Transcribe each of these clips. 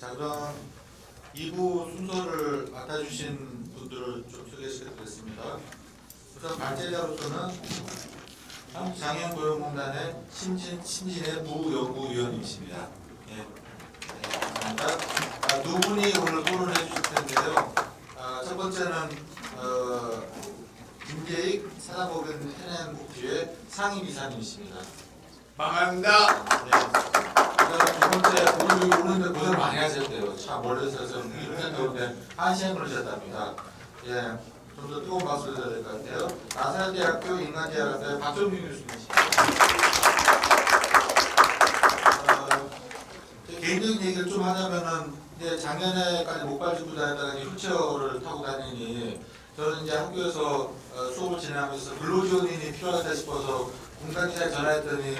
자, 그럼 2부 순서를 맡아주신 분들을 좀 소개시켜드리겠습니다. 우선 발제자로서는 한국장애인고용공단의 신진의 부연구위원님이십니다. 예, 감사합니다. 두 분이 오늘 토론을 해주실 텐데요. 첫 번째는 김재익 사단법인 해낸복지회 상임이사님이십니다. 반갑습니다. 네. 두 번째, 오는데 고생 많이 하셨대요. 참 멀리서 이렇게 오는데 1시간 걸리셨답니다. 예, 좀 더 뜨거운 박수를 드려야 될 것 같아요. 나사대학교 인간대학원의 박정민 교수님이십니다. 개인적인 얘기를 좀 하자면은 이제 작년에까지 목발 짚고 다녔다가 휠체어를 타고 다니니 저는 이제 학교에서 수업을 진행하면서 근로지원인이 필요하다 싶어서 공단기사에 전화했더니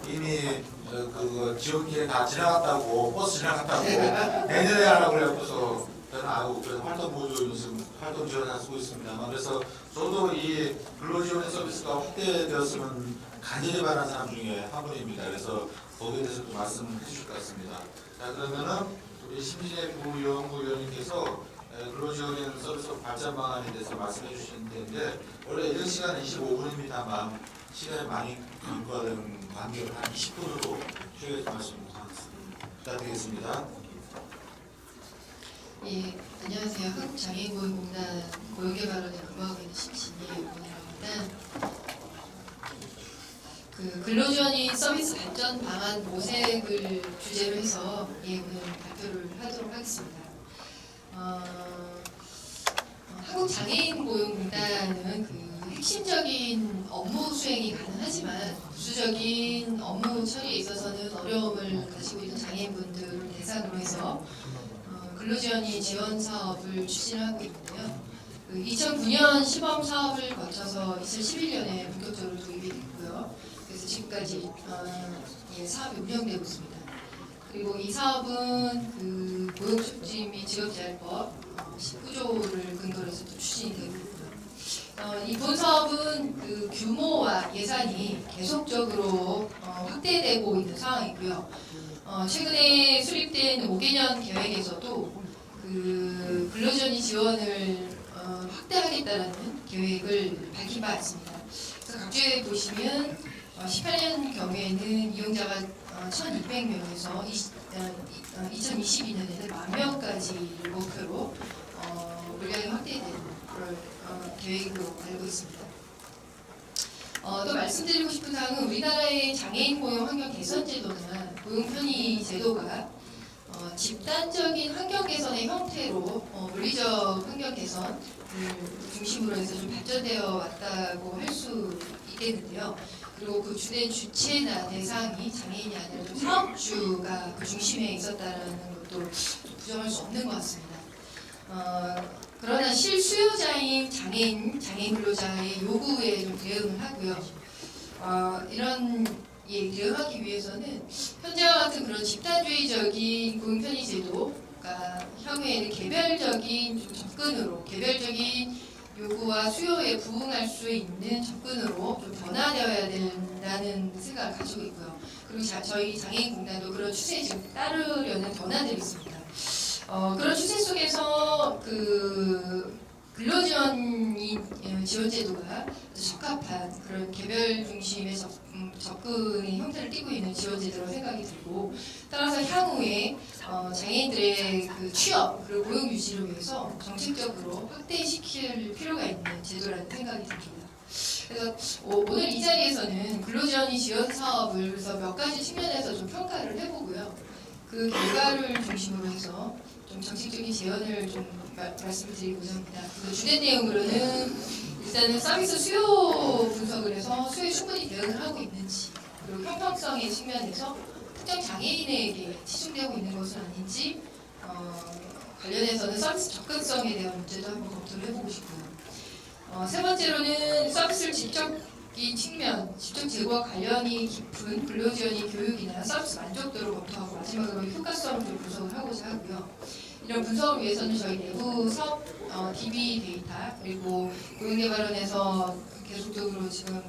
이미 그 지원기에 다 지나갔다고, 버스 지나갔다고 내년에 하라고 그래서 저는 그래서 활동 보조 지금 활동 지원을 쓰고 있습니다만, 그래서 저도 이 근로지원 서비스가 확대되었으면 간절히 바라는 사람 중에 한 분입니다. 그래서 거기에 대해서 좀 말씀해 주실 것 같습니다. 자, 그러면은 우리 심진의 부연구위원님께서 근로지원 서비스 발전 방안에 대해서 말씀해 주시는 텐데, 원래 예정 시간은 25분입니다만 시간이 많이 간과되는 관계로 한 20분으로 추가해서 말씀 부탁드리겠습니다. 예, 안녕하세요. 한국장애인고용공단 고용개발원에 근무하고 있는 심진이라고 합니다. 그 근로지원인 서비스 발전 방안 모색을 주제로 해서 오늘 발표를 하도록 하겠습니다. 한국장애인고용공단은 그 핵심적인 업무 수행이 가능하지만 부수적인 업무 처리에 있어서는 어려움을 가지고 있는 장애인분들을 대상으로 해서 근로지원인 지원 사업을 추진하고 있는데요. 2009년 시범 사업을 거쳐서 2011년에 본격적으로 도입이 됐고요. 그래서 지금까지 사업이 운영되고 있습니다. 그리고 이 사업은 그 고용촉진 및 직업재활법 19조를 근거로 해서 또 추진이 되고 있고요. 이 본 사업은 그 규모와 예산이 계속적으로 확대되고 있는 상황이고요. 최근에 수립된 5개년 계획에서도 그 근로지원인 지원을 확대하겠다는 계획을 밝힌 바 있습니다. 그래서 각주에 보시면 18년 경우에는 이용자가 1,200명에서 2022년에는 10,000명까지 목표로 물량이 확대되는 그런 계획으로 알고 있습니다. 또 말씀드리고 싶은 사항은 우리나라의 장애인 고용 환경 개선 제도나 고용 편의 제도가 집단적인 환경 개선의 형태로 물리적 환경 개선을 중심으로 해서 좀 발전되어 왔다고 할 수 있겠는데요. 그리고 그 주된 주체나 대상이 장애인이 아니라 좀 사업주가 그 중심에 있었다라는 것도 부정할 수 없는 것 같습니다. 그러나 실수요자인 장애인 근로자의 요구에 좀 대응을 하고요. 이런 대응하기 위해서는 현재와 같은 그런 집단주의적인 고용편의 제도가 향후에는 개별적인 좀 접근으로, 개별적인 요구와 수요에 부응할 수 있는 접근으로 좀 변화되어야 된다는 생각을 가지고 있고요. 그리고 저희 장애인공단도 그런 추세에 지금 따르려는 변화들이 있습니다. 그런 추세 속에서 그 근로지원인 지원제도가 적합한 그런 개별 중심의 접근의 형태를 띠고 있는 지원제도라고 생각이 들고, 따라서 향후에 장애인들의 그 취업 그리고 고용 유지를 위해서 정책적으로 확대시킬 필요가 있는 제도라는 생각이 듭니다. 그래서 오늘 이 자리에서는 근로지원인 지원 사업을 그래서 몇 가지 측면에서 좀 평가를 해보고요. 그 결과를 중심으로 해서 좀 정책적인 제언을 좀 말씀을 드리고자 합니다. 그 주된 내용으로는 일단은 서비스 수요 분석을 해서 수요에 충분히 대응을 하고 있는지, 그리고 형평성의 측면에서 특정 장애인에게 치중되고 있는 것은 아닌지, 관련해서는 서비스 접근성에 대한 문제도 한번 검토를 해보고 싶고요. 세 번째로는 서비스를 지적인 측면, 지적 제고와 관련이 깊은 근로지원인 교육이나 서비스 만족도를 검토하고, 마지막으로 효과성을 좀 분석을 하고자 하고요. 이런 분석을 위해서는 저희 내부 사업 DB 데이터, 그리고 고용개발원에서 계속적으로 지금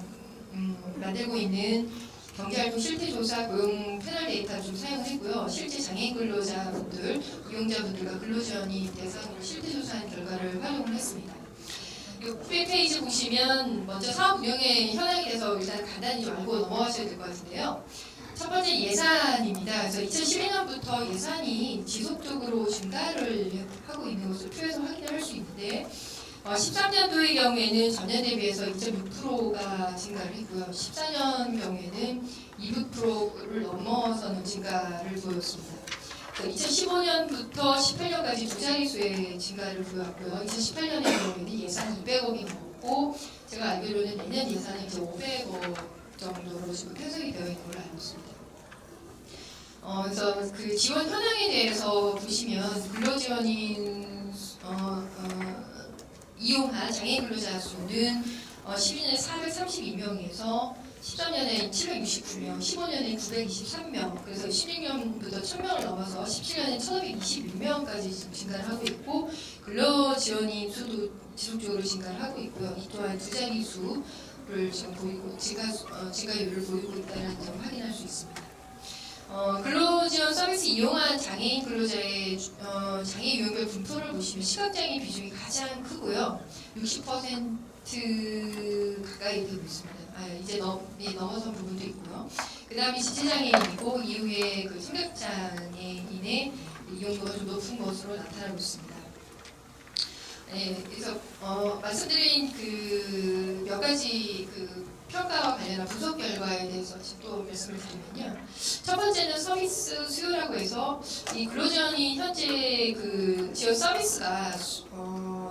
만들고 있는 경제활동 실태조사, 고용 패널 데이터를 좀 사용했고요. 실제 장애인 근로자분들, 이용자분들과 근로지원이 대상으로 실태조사한 결과를 활용을 했습니다. 이 페이지 보시면 먼저 사업 운영의 현황에 대해서 일단 간단히 좀 알고 넘어가셔야 될 것 같은데요. 첫 번째 예산입니다. 그래서 2012년부터 예산이 지속적으로 증가를 하고 있는 것을 표에서 확인을 할 수 있는데 13년도의 경우에는 전년 대비해서 2.6%가 증가를 했고요. 14년 경우에는 200%를 넘어서는 증가를 보였습니다. 2015년부터 18년까지 두 자릿수의 증가를 보였고요. 2018년의 경우에는 예산 200억이 넘었고 제가 알기로는 내년 예산은 이제 500억 정도로 지금 편성이 되어 있는 걸로 알고 있습니다. 그래서 그 지원 현황에 대해서 보시면 근로지원인 이용한 장애인 근로자 수는 12년에 432명에서 13년에 769명, 15년에 923명, 그래서 16년부터 1000명을 넘어서 17년에 1521명까지 증가를 하고 있고 근로지원인 수도 지속적으로 증가를 하고 있고요. 이 또한 두 자릿수를 지금 보이고 증가율을 보이고 있다는 점을 확인할 수 있습니다. 근로지원 서비스 이용한 장애인 근로자의 장애 유형별 분포를 보시면 시각장애 비중이 가장 크고요. 60% 가까이 되고 있습니다. 이제 넘어선 부분도 있고요. 그 다음에 지체장애인이고 이후에 그 청각장애인의 이용도가 좀 높은 것으로 나타나고 있습니다. 네, 그래서 말씀드린 그 몇 가지 그 평가와 관련한 분석 결과에 대해서 또 말씀을 드리면요. 첫 번째는 서비스 수요라고 해서 이 근로지원이 현재 그 지원 서비스가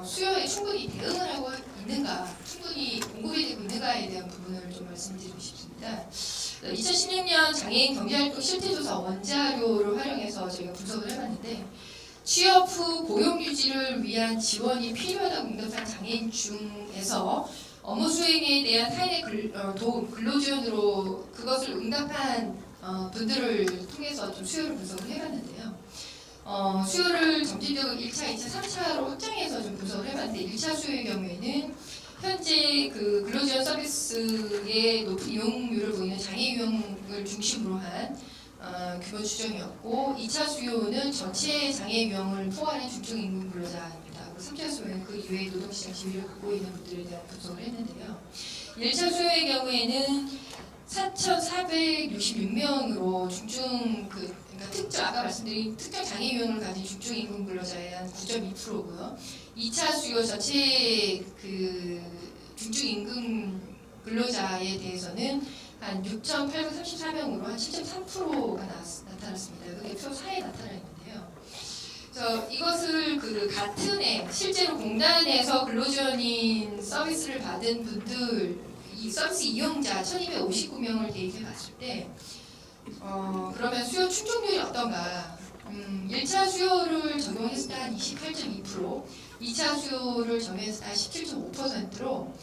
수요에 충분히 대응을 하고 있는가, 충분히 공급이 되고 있는가에 대한 부분을 좀 말씀드리고 싶습니다. 2016년 장애인 경제활동 실태조사 원자료를 활용해서 저희가 분석을 해봤는데 취업 후 고용 유지를 위한 지원이 필요하다고 응답한 장애인 중에서 업무 수행에 대한 타인의 도움, 근로지원으로 그것을 응답한 분들을 통해서 좀 수요를 분석을 해봤는데요. 수요를 점진적으로 1차, 2차, 3차로 확장해서 좀 분석을 해봤는데 1차 수요의 경우에는 현재 그 근로지원 서비스의 높은 이용률을 보이는 장애 유형을 중심으로 한 규모 추정이었고 2차 수요는 전체 장애 유형을 포괄한 중증 임금 근로자입니다. 3차 수요는 그 이외의 노동시장 지위를 갖고 있는 분들에 대한 분석을 했는데요. 1차 수요의 경우에는 4,466명으로 중증 그러니까 특정 아까 말씀드린 특정 장애 유형을 가진 중증 임금 근로자의 한 9.2%고요. 2차 수요 전체 그 중증 임금 근로자에 대해서는 한 6,834명으로 한 7.3%가 나타났습니다. 그게 표 4에 나타나 있는데요. 그래서 이것을 그 같은 해 실제로 공단에서 근로지원인 서비스를 받은 분들 이 서비스 이용자 1,259명을 대입해 봤을 때 그러면 수요 충족률이 어떤가? 1차 수요를 적용했을 때 한 28.2%, 2차 수요를 적용했을 때 한 17.5%로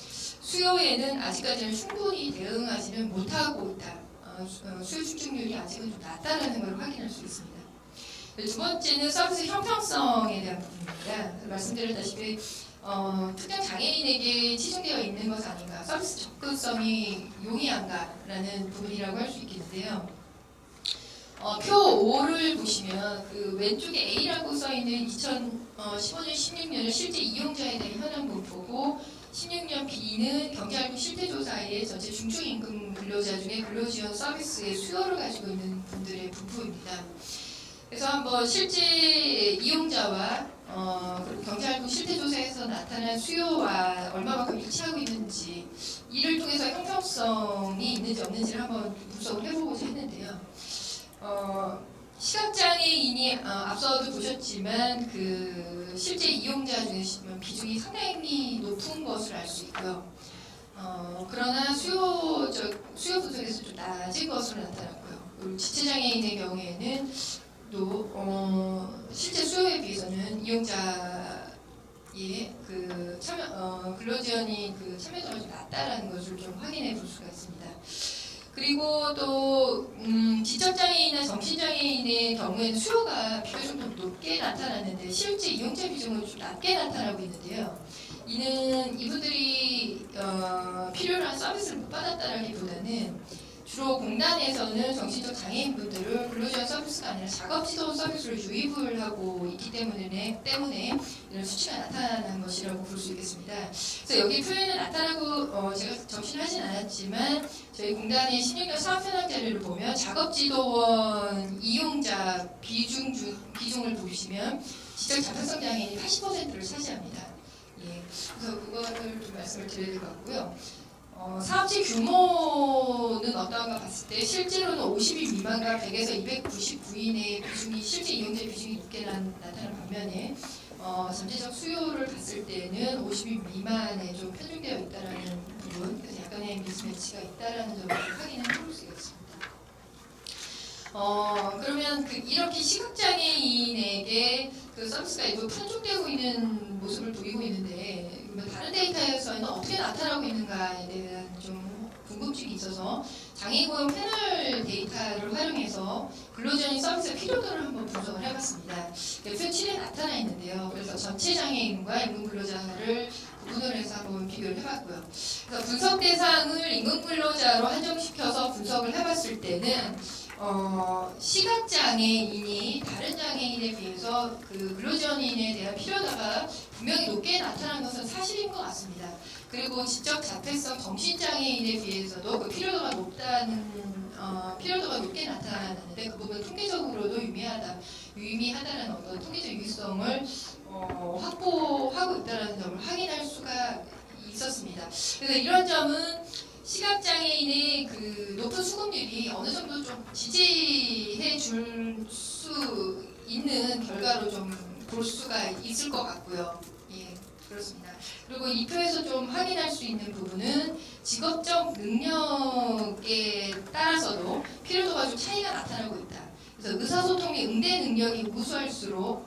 수요에는 아직까지는 충분히 대응하지는 못하고 있다. 수요 충족률이 아직은 좀 낮다라는 걸 확인할 수 있습니다. 두 번째는 서비스 형평성에 대한 부분입니다. 말씀드렸다시피 특정 장애인에게 치중되어 있는 것 아닌가, 서비스 접근성이 용이한가라는 부분이라고 할 수 있겠는데요. 표 5를 보시면 그 왼쪽에 A라고 써있는 2015년, 16년은 실제 이용자에 대한 현황 분포고 16년 B는 경제활동 실태조사의 전체 중증임금 근로자 중에 근로지원 서비스의 수요를 가지고 있는 분들의 분포입니다. 그래서 한번 실제 이용자와 경제활동 실태조사에서 나타난 수요와 얼마만큼 일치하고 있는지 이를 통해서 형평성이 있는지 없는지를 한번 분석을 해보고자 했는데요. 시각장애인이 앞서도 보셨지만 그 실제 이용자 중에 비중이 상당히 높은 것을 알 수 있고요. 그러나 수요 분석에서 좀 낮은 것으로 나타났고요. 그리고 지체장애인의 경우에는 또 실제 수요에 비해서는 이용자의 그 근로지원이 그 참여도가 좀 낮다라는 것을 좀 확인해 볼 수가 있습니다. 그리고 또 지적장애인이나 정신장애인의 경우에는 수요가 비교적 좀 높게 나타났는데 실제 이용자 비중은 좀 낮게 나타나고 있는데요. 이는 이분들이 필요로 한 서비스를 못 받았다라기보다는 주로 공단에서는 정신적 장애인분들을 근로지원 서비스가 아니라 작업지도 서비스를 유입을 하고 있기 때문에 이런 수치가 나타나는 것이라고 볼 수 있겠습니다. 그래서 여기 표현은 나타나고 제가 적시를 하진 않았지만 저희 공단의 16년 사업현황 자료를 보면 작업지도원 이용자 비중을 보시면 지적 자폐성 장애인이 80%를 차지합니다. 예, 그래서 그거를 좀 말씀을 드려야 될 것 같고요. 사업지 규모는 어떠한가 봤을 때 실제로는 50인 미만과 100에서 299인의 비중이 실제 이용자 비중이 높게 나타나는 반면에 잠재적 수요를 봤을 때는 50인 미만에 좀 편중되어 있다라는 부분, 그래서 약간의 미스매치가 있다라는 점을 확인을 해볼 수 있겠습니다. 그러면 이렇게 시각장애인에게 그 서비스가 일부 편중되고 있는 모습을 보이고 있는데 그러면 다른 데이터에서는 어떻게 나타나고 있는가에 대한 좀 궁금증이 있어서 장애인 고용 패널 데이터를 활용해서 근로지원 서비스의 필요도를 한번 분석을 해봤습니다. 표 7에 나타나 있는데요. 그래서 전체 장애인과 임금 근로자를 구분을 해서 한번 비교를 해봤고요. 그래서 분석 대상을 임금 근로자로 한정시켜서 분석을 해봤을 때는 시각장애인이 다른 장애인에 비해서 그 근로지원인에 대한 필요도가 분명히 높게 나타난 것은 사실인 것 같습니다. 그리고 지적 자폐성 정신장애인에 비해서도 그 필요도가 높게 나타나는데 그 부분 통계적으로도 유의미하다는 어떤 통계적 유의성을 확보하고 있다는 점을 확인할 수가 있었습니다. 그래서 이런 점은 시각장애인의 그 높은 수급률이 어느 정도 좀 지지해 줄 수 있는 결과로 좀 볼 수가 있을 것 같고요. 예, 그렇습니다. 그리고 이 표에서 좀 확인할 수 있는 부분은 직업적 능력에 따라서도 필요도가 좀 차이가 나타나고 있다. 그래서 의사소통 및 응대 능력이 우수할수록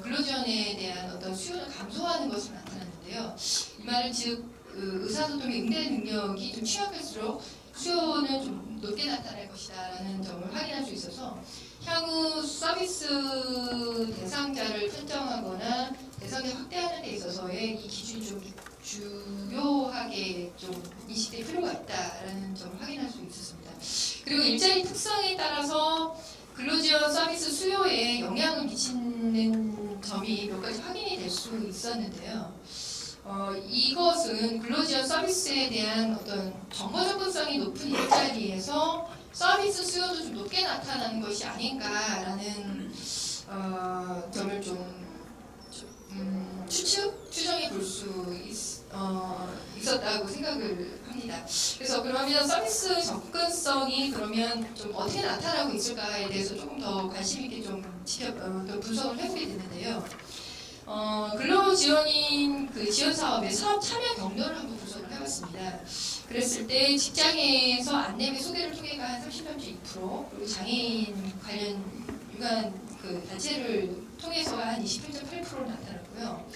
근로지원에 대한 어떤 수요는 감소하는 것으로 나타났는데요. 이 말은 즉 의사소통 및 응대 능력이 좀 취약할수록 수요는 좀 높게 나타날 것이다라는 점을 확인할 수 있어서 향후 서비스 대상자를 선정하거나 대상자 확대하는 데 있어서의 이 기준이 좀 중요하게 좀 인식될 필요가 있다라는 점을 확인할 수 있었습니다. 그리고 일자리 특성에 따라서 근로지원 서비스 수요에 영향을 미치는 점이 몇 가지 확인이 될 수 있었는데요. 이것은 근로지원 서비스에 대한 어떤 정보 접근성이 높은 일자리에서 서비스 수요도 좀 높게 나타나는 것이 아닌가라는 점을 좀 추정해 볼 수 있었다고 생각을 합니다. 그래서 그러면 서비스 접근성이 그러면 좀 어떻게 나타나고 있을까에 대해서 조금 더 관심 있게 좀 분석을 해보게 됐는데요. 근로지원인 그 지원 사업의 사업 참여 경로를 한번 분석을 해봤습니다. 그랬을 때 직장에서 안내 및 소개를 통해가 한 30.2%, 그리고 장애인 관련 유관 그 단체를 통해서가 한 28.8%로 나타났고요.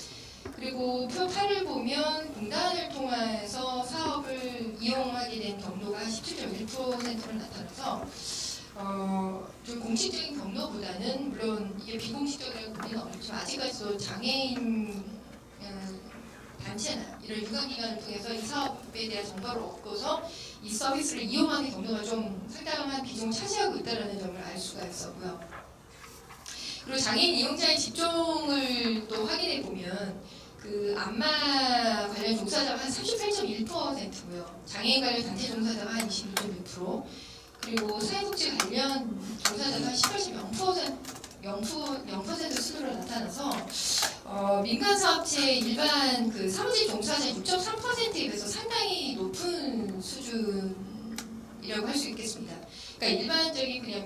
그리고 표 8을 보면 공단을 통해서 사업을 이용하게 된 경로가 17.1%로 나타나서 좀 공식적인 경로보다는 물론 이게 비공식적이라고 보기는 어렵지만 아직까지도 장애인 단체나 이런 유관기관을 통해서 이 사업에 대한 정보를 얻고서 이 서비스를 이용하는 경로가 좀 상당한 비중을 차지하고 있다는 점을 알 수가 있었고요. 그리고 장애인 이용자의 직종을 또 확인해 보면 그 안마 관련 종사자가 한 38.1%고요. 장애인 관련 단체 종사자가 한 26.6%, 그리고 사회복지 관련 종사자가 한 18.0% 수준으로 나타나서 민간 사업체 일반 그 사무직 종사자 6.3%에 비해서 상당히 높은 수준이라고 할 수 있겠습니다. 그러니까 일반적인 그냥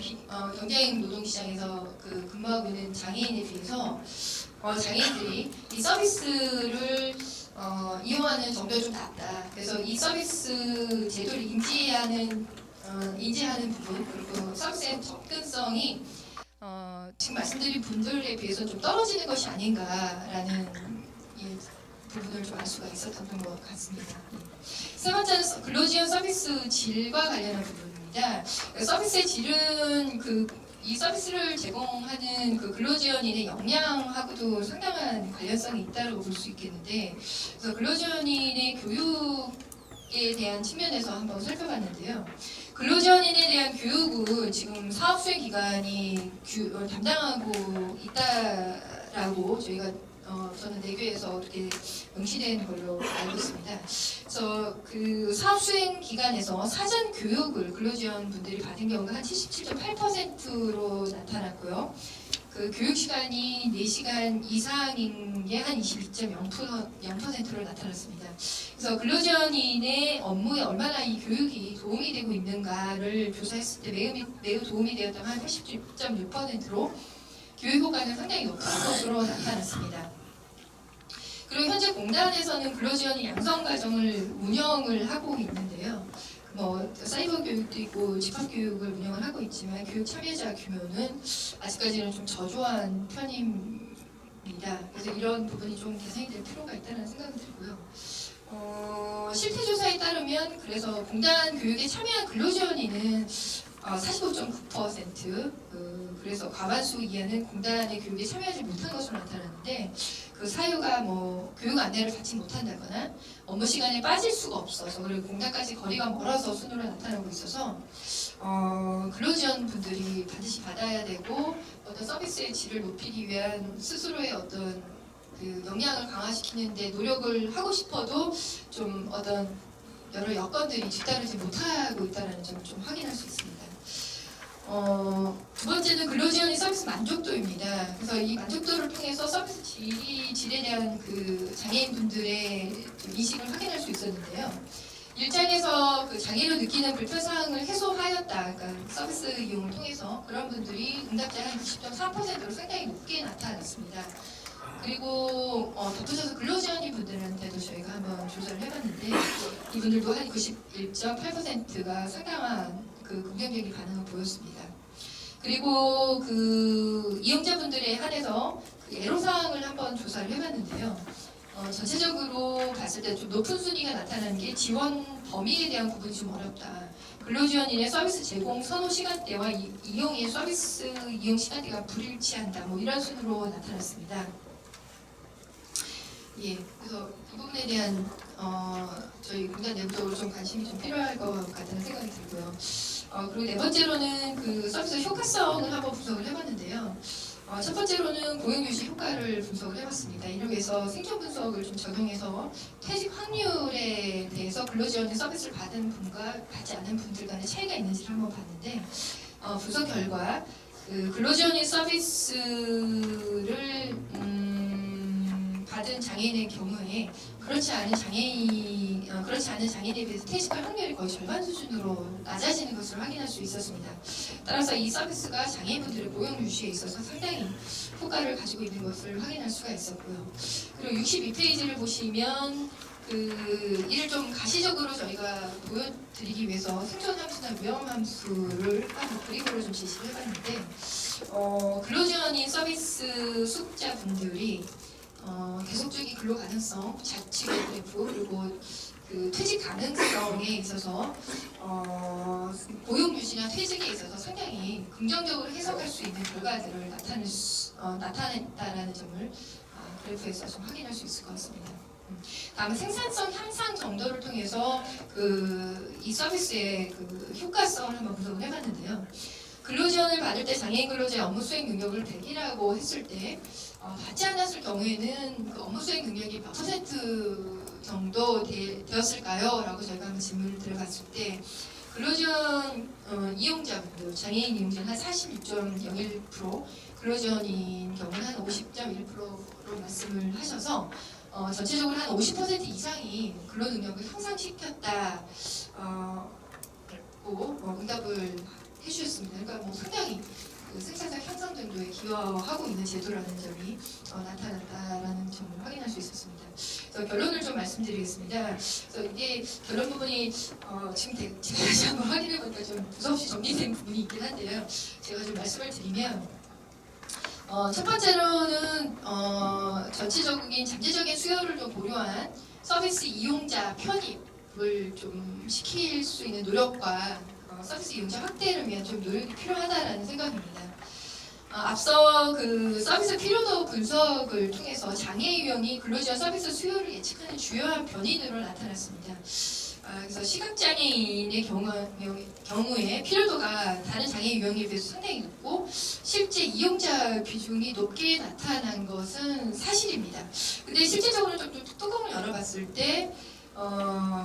경쟁 노동시장에서 그 근무하고 있는 장애인에 비해서 장애인들이 이 서비스를 이용하는 정도가 좀 낮다. 그래서 이 서비스 제도를 인지하는 부분, 그리고 서비스의 접근성이 지금 말씀드린 분들에 비해서 좀 떨어지는 것이 아닌가라는 부분을 좀 알 수가 있었던 것 같습니다. 세 번째는 근로지원 서비스 질과 관련한 부분입니다. 서비스의 질은 이 서비스를 제공하는 그 근로지원인의 역량하고도 상당한 관련성이 있다고 볼 수 있겠는데, 그래서 근로지원인의 교육에 대한 측면에서 한번 살펴봤는데요. 근로지원인에 대한 교육은 지금 사업 수행 기관이 담당하고 있다라고 저희가 저는 내교에서 그렇게 명시된 걸로 알고 있습니다. 그래서 그 사업 수행 기관에서 사전 교육을 근로지원 분들이 받은 경우가 한 77.8%로 나타났고요. 그 교육 시간이 4시간 이상인 게 한 22.0%로 나타났습니다. 그래서 근로지원인의 업무에 얼마나 이 교육이 도움이 되고 있는가를 조사했을 때 매우 도움이 되었다면 한 80.6%로 교육 효과는 상당히 높은 것으로 나타났습니다. 그리고 현재 공단에서는 근로지원인 양성 과정을 운영을 하고 있는데요. 사이버 교육도 있고 집합 교육을 운영을 하고 있지만 교육 참여자 규모는 아직까지는 좀 저조한 편입니다. 그래서 이런 부분이 좀 개선이 될 필요가 있다는 생각이 들고요. 실태 조사에 따르면 그래서 공단 교육에 참여한 근로지원인은 45.9%, 그래서 과반수 이하는 공단의 교육에 참여하지 못한 것으로 나타났는데 그 사유가 교육 안내를 받지 못한다거나 업무 시간에 빠질 수가 없어서 그리고 공단까지 거리가 멀어서 순으로 나타나고 있어서 근로지원 분들이 반드시 받아야 되고 어떤 서비스의 질을 높이기 위한 스스로의 어떤 그 역량을 강화시키는데 노력을 하고 싶어도 좀 어떤 여러 여건들이 뒤따르지 못하고 있다는 점을 좀 확인할 수 있습니다. 두 번째는 근로지원인 서비스 만족도입니다. 그래서 이 만족도를 통해서 서비스 질에 대한 그 장애인분들의 인식을 확인할 수 있었는데요. 일장에서 그 장애로 느끼는 불편사항을 해소하였다. 그러니까 서비스 이용을 통해서 그런 분들이 응답자 한 20.4%로 상당히 높게 나타났습니다. 그리고 덧붙여서 근로지원인 분들한테도 저희가 한번 조사를 해봤는데 이분들도 한 91.8%가 상당한 그 긍정적인 반응을 보였습니다. 그리고 그 이용자분들에 한해서 그 애로사항을 한번 조사를 해봤는데요. 전체적으로 봤을 때 좀 높은 순위가 나타나는 게 지원 범위에 대한 구분이 좀 어렵다. 근로지원인의 서비스 제공 선호 시간대와 이용의 서비스 이용 시간대가 불일치한다. 이런 순으로 나타났습니다. 예, 그래서 이 부분에 대한 저희 공단 내부적으로 좀 관심이 좀 필요할 것 같다는 생각이 들고요. 그리고 네 번째로는 그 서비스 효과성을 한번 분석을 해봤는데요. 첫 번째로는 고용 유지 효과를 분석을 해봤습니다. 이를 위해서 생존 분석을 좀 적용해서 퇴직 확률에 대해서 근로지원의 서비스를 받은 분과 받지 않은 분들 간의 차이가 있는지를 한번 봤는데 분석 결과 그 근로지원인 서비스를 받은 장애인의 경우에 그렇지 않은 장애인에 비해서 퇴직할 확률이 거의 절반 수준으로 낮아지는 것을 확인할 수 있었습니다. 따라서 이 서비스가 장애인분들의 고용 유지에 있어서 상당히 효과를 가지고 있는 것을 확인할 수가 있었고요. 그리고 62페이지를 보시면 이를 좀 가시적으로 저희가 보여드리기 위해서 생존 함수나 위험 함수를 한 그림으로 좀 제시를 해봤는데 근로지원인 서비스 수급자분들이 계속적인 근로 가능성, 자취 그래프 그리고 그 퇴직 가능성에 있어서 고용 유지나 퇴직에 있어서 상당히 긍정적으로 해석할 수 있는 결과들을 나타냈다라는 점을 그래프에서 좀 확인할 수 있을 것 같습니다. 다음은 생산성 향상 정도를 통해서 이 서비스의 그 효과성을 한번 분석을 해봤는데요. 근로지원을 받을 때 장애인 근로자의 업무 수행 능력을 100이라고 했을 때 받지 않았을 경우에는 그 업무 수행 능력이 몇 퍼센트 정도 되었을까요? 라고 저희가 한번 질문을 들어봤을 때 근로지원 이용자분들, 장애인 이용자는 한 46.01%, 근로지원인 경우는 한 50.1%로 말씀을 하셔서 전체적으로 한 50% 이상이 근로 능력을 향상시켰다고 응답을 해주셨습니다. 그러니까 상당히 그 생산성 향상 정도에 기여하고 있는 제도라는 점이 나타났다라는 점을 확인할 수 있었습니다. 그래서 결론을 좀 말씀드리겠습니다. 그래서 이게 결론 부분이 지금 제가 다시 한번 확인해 보니까 좀 무섭이 정리된 부분이 있긴 한데요. 제가 좀 말씀을 드리면 첫 번째로는 전체적인 잠재적인 수요를 좀 고려한 서비스 이용자 편입을 좀 시킬 수 있는 노력과 서비스 이용자 확대를 위한 좀 노력이 필요하다라는 생각입니다. 앞서 그 서비스 필요도 분석을 통해서 장애 유형이 근로지원 서비스 수요를 예측하는 주요한 변인으로 나타났습니다. 그래서 시각장애인의 경우에 필요도가 다른 장애 유형에 비해서 상당히 높고 실제 이용자 비중이 높게 나타난 것은 사실입니다. 근데 실질적으로 좀 뚜껑을 열어봤을 때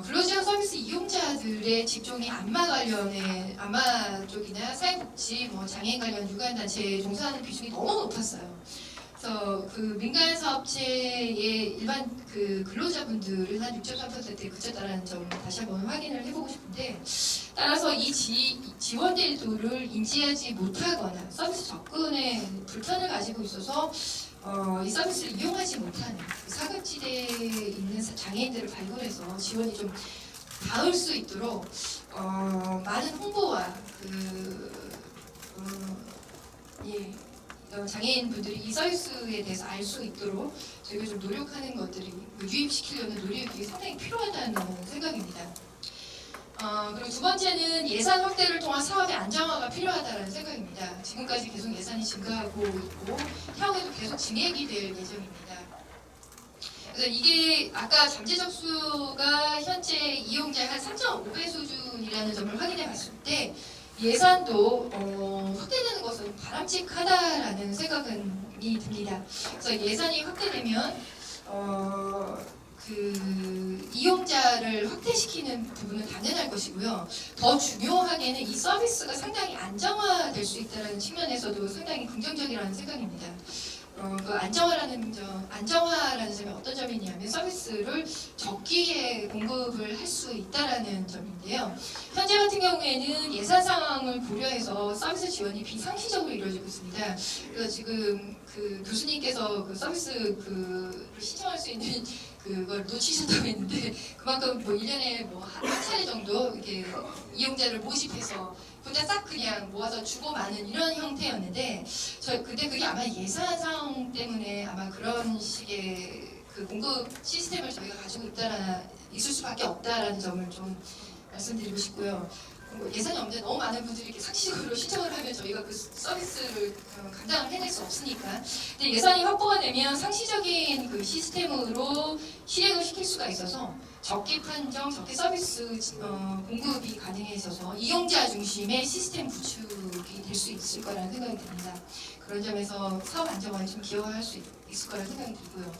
근로지원 서비스 이용자들의 직종이 안마 쪽이나 사회복지, 장애인 관련 유관단체에 종사하는 비중이 너무 높았어요. 그래서 그 민간 사업체의 일반 그 근로자분들은 한 6.3%에 그쳤다는 점 다시 한번 확인을 해보고 싶은데, 따라서 이 지원제도를 인지하지 못하거나 서비스 접근에 불편을 가지고 있어서 이 서비스를 이용하지 못하는 사각지대에 있는 장애인들을 발굴해서 지원이 좀 닿을 수 있도록 많은 홍보와 장애인분들이 이 서비스에 대해서 알 수 있도록 저희가 좀 노력하는 것들이 유입시키려는 노력이 상당히 필요하다는 생각입니다. 그리고 두 번째는 예산 확대를 통한 사업의 안정화가 필요하다는 생각입니다. 지금까지 계속 예산이 증가하고 있고 향후에도 계속 증액이 될 예정입니다. 그래서 이게 아까 잠재 접수가 현재 이용자의 한 3.5배 수준이라는 점을 확인해 봤을 때 예산도 확대되는 것은 바람직하다라는 생각이 듭니다. 그래서 예산이 확대되면 그 이용자를 확대시키는 부분은 당연할 것이고요. 더 중요하게는 이 서비스가 상당히 안정화될 수 있다는 측면에서도 상당히 긍정적이라는 생각입니다. 그 안정화라는 점이 어떤 점이 있냐면 서비스를 적기에 공급을 할 수 있다라는 점인데요. 현재 같은 경우에는 예산 상황을 고려해서 서비스 지원이 비상시적으로 이루어지고 있습니다. 그래서 지금 그 교수님께서 그 서비스 를 신청할 수 있는 그걸 놓치셨다고 했는데, 그만큼 1년에 한 차례 정도 이렇게 이용자를 모집해서 혼자 싹 그냥 모아서 주고 마는 이런 형태였는데, 근데 그게 아마 예산 상황 때문에 아마 그런 식의 그 공급 시스템을 저희가 가지고 있을 수밖에 없다라는 점을 좀 말씀드리고 싶고요. 예산이 없는데 너무 많은 분들이 이렇게 상시적으로 신청을 하면 저희가 그 서비스를 감당을 해낼 수 없으니까. 근데 예산이 확보가 되면 상시적인 그 시스템으로 실행을 시킬 수가 있어서 적기 판정, 적기 서비스 공급이 가능해져서 이용자 중심의 시스템 구축이 될 수 있을 거라는 생각이 듭니다. 그런 점에서 사업 안정화에 좀 기여할 수 있을 거라는 생각이 들고요.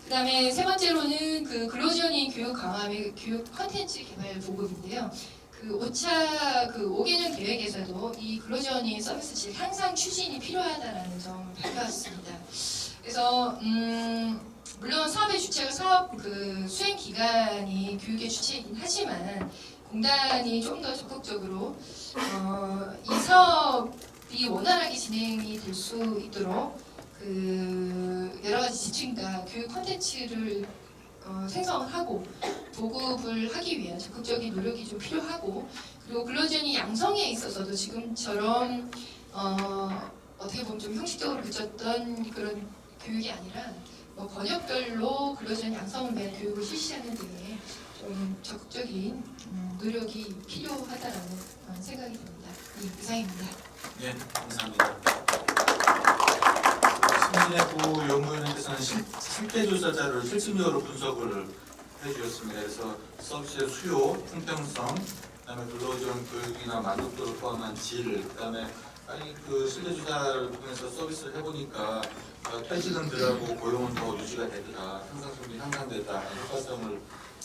그 다음에 세 번째로는 그 근로지원인 교육 강화 및 교육 콘텐츠 개발 보급인데요. 그 5개년 계획에서도 이 근로지원인 서비스 질 향상 추진이 필요하다라는 점을 밝혀왔습니다. 그래서 물론 사업의 주체가 사업 그 수행 기관이 교육의 주체이긴 하지만 공단이 좀 더 적극적으로 이 사업이 원활하게 진행이 될 수 있도록 그 여러 가지 지침과 교육 콘텐츠를 생성을 하고 보급을 하기 위한 적극적인 노력이 좀 필요하고, 그리고 근로지원이 양성에 있어서도 지금처럼 어떻게 보면 좀 형식적으로 그쳤던 그런 교육이 아니라 번역별로 근로지원 양성을 위한 교육을 실시하는 등의 좀 적극적인 노력이 필요하다라는 생각이 듭니다. 이상입니다. 네, 감사합니다. 신진해부 연구위원님께서는 실태 조사 자료를 실질적으로 분석을 해주셨습니다. 그래서 서비스의 수요, 풍평성, 그다음에 근로지원 교육이나 만족도를 포함한 질, 그다음에 그 실태 조사를 통해서 서비스를 해보니까 퇴직은 덜하고 고용은 더 유지가 되더라, 향상성이 향상됐다, 효과성을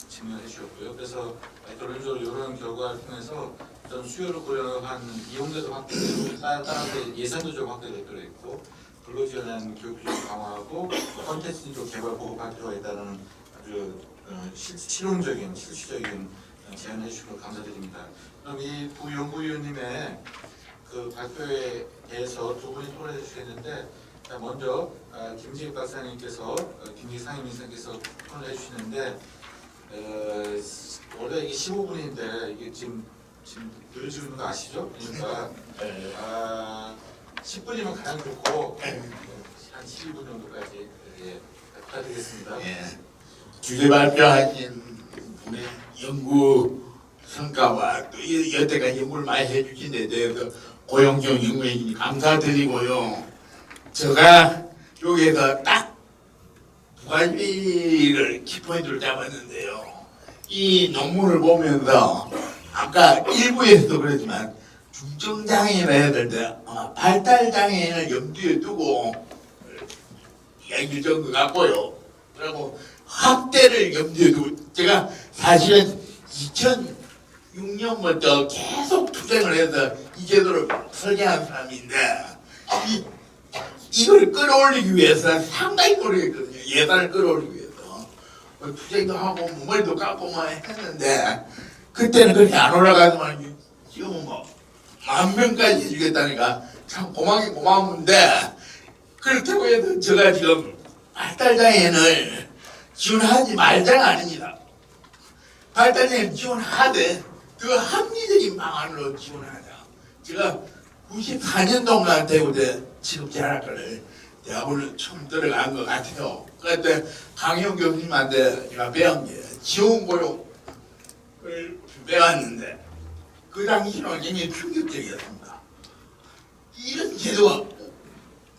증명해 주셨고요. 그래서 결론적으로 이런 결과를 통해서 전 수요를 고려한 이용자도 확대되고 따라서 예산도 좀 확대될 있고 근로지원한 교육 비중을 강화하고 콘텐츠도 개발 보급할 필요가 있다는 아주 실용적인 실질적인 제안을 해주셔서 감사드립니다. 그럼 이 부연구위원님의 그 발표에 대해서 두 분이 토론해 주시겠는데, 먼저 김지익 박사님께서 김지익 상임위원장께서 토론해 주시는데, 원래 이게 15분인데 이게 지금 늘어지는 거 아시죠? 그러니까 10분이면 가장 좋고 한 12분 정도까지 부탁드리겠습니다. 예. 주제 발표하신 분의 연구 성과와 또 여태까지 연구를 많이 해주신 데 대해서 고영정 연구위원님 감사드리고요. 제가 여기에서 딱 두 가지를 키포인트를 잡았는데요. 이 논문을 보면서 아까 일부에서도 그랬지만 중증장애인을 해야 될 때 아마 발달장애인을 염두에 두고 얘기를 적은 것 같고요. 그리고 학대를 염두에 두고 제가 사실은 2006년부터 계속 투쟁을 해서 이 제도를 설계한 사람인데 이걸 끌어올리기 위해서 상당히 노력했거든요. 예산을 끌어올리기 위해서 투쟁도 하고 머리도 깎고 뭐 했는데 그때는 그렇게 안 올라가지만 지금은 뭐 10,000명까지 해주겠다니까 참 고마운데 그렇다고 해도 제가 지금 발달장애인을 지원하지 말자가 아닙니다. 발달장애인 지원하되 그 합리적인 방안으로 지원하자. 제가 94년 동안 대구대 취급재활학과를 대학원을 처음 들어간 것 같아요. 그때 강영 교수님한테 제가 배운 게 지원고용을 배웠는데 그 당시는 굉장히 충격적이었습니다. 이런 제도가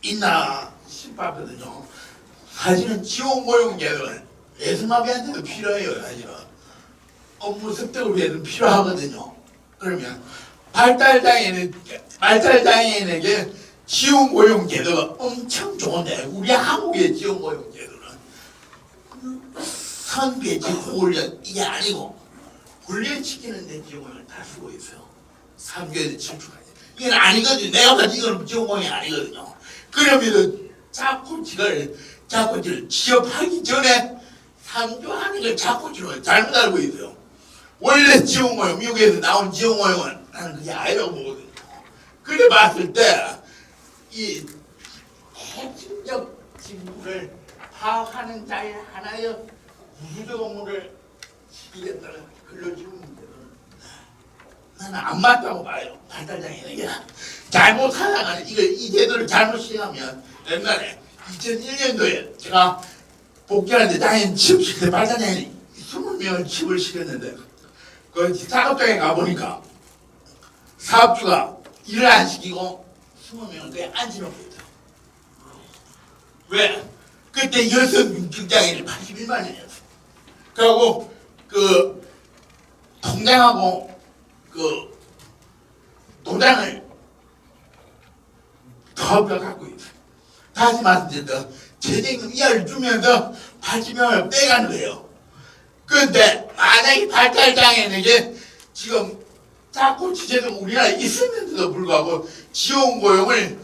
있나 싶었거든요. 사실은 지원고용 제도는 외승마비한테도 필요해요. 사실은 업무 습득을 위해서는 필요하거든요. 그러면 발달장애인에게 지원고용 제도가 엄청 좋은데 우리 한국의 지원고용 제도는 선배지 훈련 이게 아니고 훈련시키는데 지원고용을 다 쓰고 있어요. 3개월에 침투하지. 이건 아니거든요. 내가 봐도 이건 지원고용이 아니거든요. 그러면 자꾸 지를 취업하기 전에 상주하는 걸 자꾸 지금 잘못 알고 있어요. 원래 지원고용, 미국에서 나온 지원고용은 나는 그게 아니라고 보거든요. 그래 봤을 때 이 핵심적 직무를 파악하는 자의 하나의 부수적 업무를 시키겠다는 근로지원 문제는 나는 안 맞다고 봐요. 발달장애인에게 잘못하다가 이 제도를 잘못 시행하면 옛날에 2001년도에 제가 복귀하는데 장애인 취업시킬 때 발달장애인 20명을 취업을 시켰는데 그 작업장에 가보니까 사업주가 일을 안 시키고 20명을 그냥 앉혀놓고 있어요. 왜? 그때 여성 중증장애인이 81만 명이었어요. 그리고 그 통장하고 그 도장을 사업주가 갖고 있어요. 다시 말씀드린다. 재직금 이하를 주면서 80명을 빼가는 거예요. 그런데 만약에 발달장애인에게 지금 자꾸 지제도 우리나라에 있었는데도 불구하고 지원고용을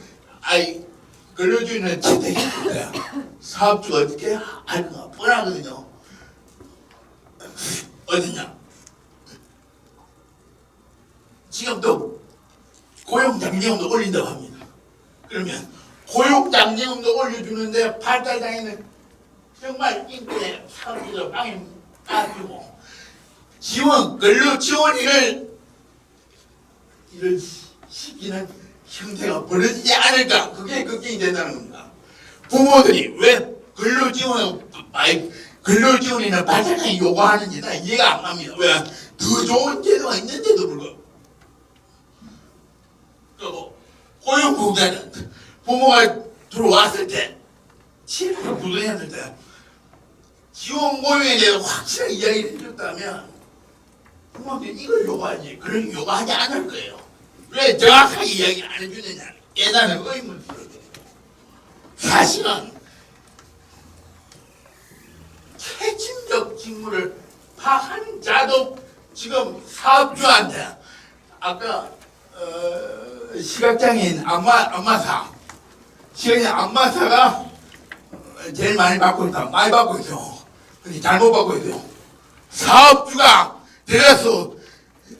근로주의는 채택했을 거야. 사업주가 어떻게 할까 뻔하거든요. 어디냐? 지금도 고용장려금도 올린다고 합니다. 그러면 고용장려금도 올려주는데 발달장애는 정말 인권에 사업주가 방해 따주고 근로지원인을 이런 시키는 형태가 벌어지지 않을까 그게 걱정이 된다는 겁니다. 부모들이 왜 근로지원이나 발달장애 요구하는지 나 이해가 안 갑니다. 왜? 더 좋은 제도가 있는데도 불구하고 그리고 고용보호자는 부모가 들어왔을 때 취업을 부도했을 때 지원고용에 대해서 확실하게 이야기를 해줬다면 부모들이 이걸 요구하지 그런 요구하지 않을 거예요. 왜 정확하게 이야기를 안 해주느냐 예전에 의문스러워요. 사실은 핵심적 직무를 파악하는 자도 지금 사업주한테 아까 시각장애인 안마사가 제일 많이 받고 있다. 많이 받고 있어요. 근데 잘못 받고 있어요. 사업주가 들어가서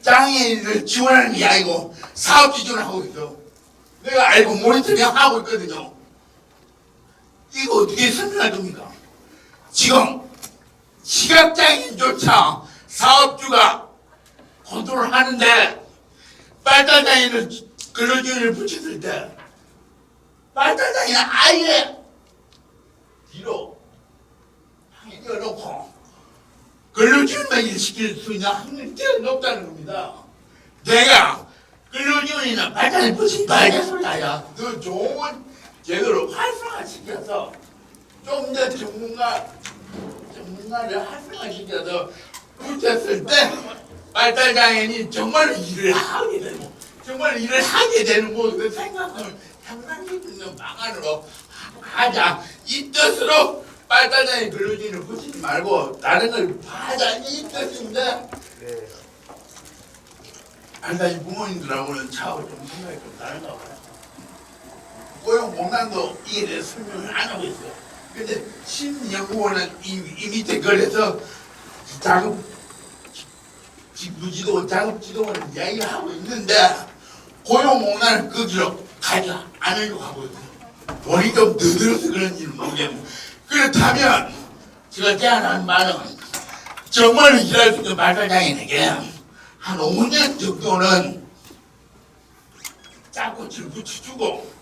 장애인을 지원하는 게 아니고 사업주 지원하고 있어. 내가 알고 모니터링 하고 있거든요. 이거 어떻게 설명할 겁니까? 지금 시각장애인조차 사업주가 컨트롤 하는데 발달장애인을 근로지원을 붙였을 때 발달장애인은 아예 뒤로 방에 띄워놓고 근로지원만 일시킬 수 있는 확률이 되게 높다는 겁니다. 내가 근로지원이나 발달을 붙인 말자 소리 아니야. 더 좋은 제도를 활성화시켜서 좀 더 전문가를 활성화시켜서 붙였을 때 발달장애인이 정말 일을 하게 되고 정말 일을 하게 되는 그 생각을 상당히 있는 방안으로 하자. 이 뜻으로 발달장애인 근로지원을 붙이지 말고 다른 걸 하자 이 뜻인데 발달장애인 부모님들하고는 차하고 좀 생각이 좀 다른가 봐요. 고용공단도 이에 대해서 설명을 안 하고 있어요. 근데 신연구원은 이 밑에 글에서 작업 직무지도 작업지도원을 이야기하고 있는데 고용공단은 그 길로 가지 않으려고 하고 있어요. 돈이 좀 더 들어서 그런지는 모르겠는데 그렇다면 제가 제안한 말은 정말 일할 수 있는 발달장애인에게 한 5년 정도는 짝꽃을 붙여주고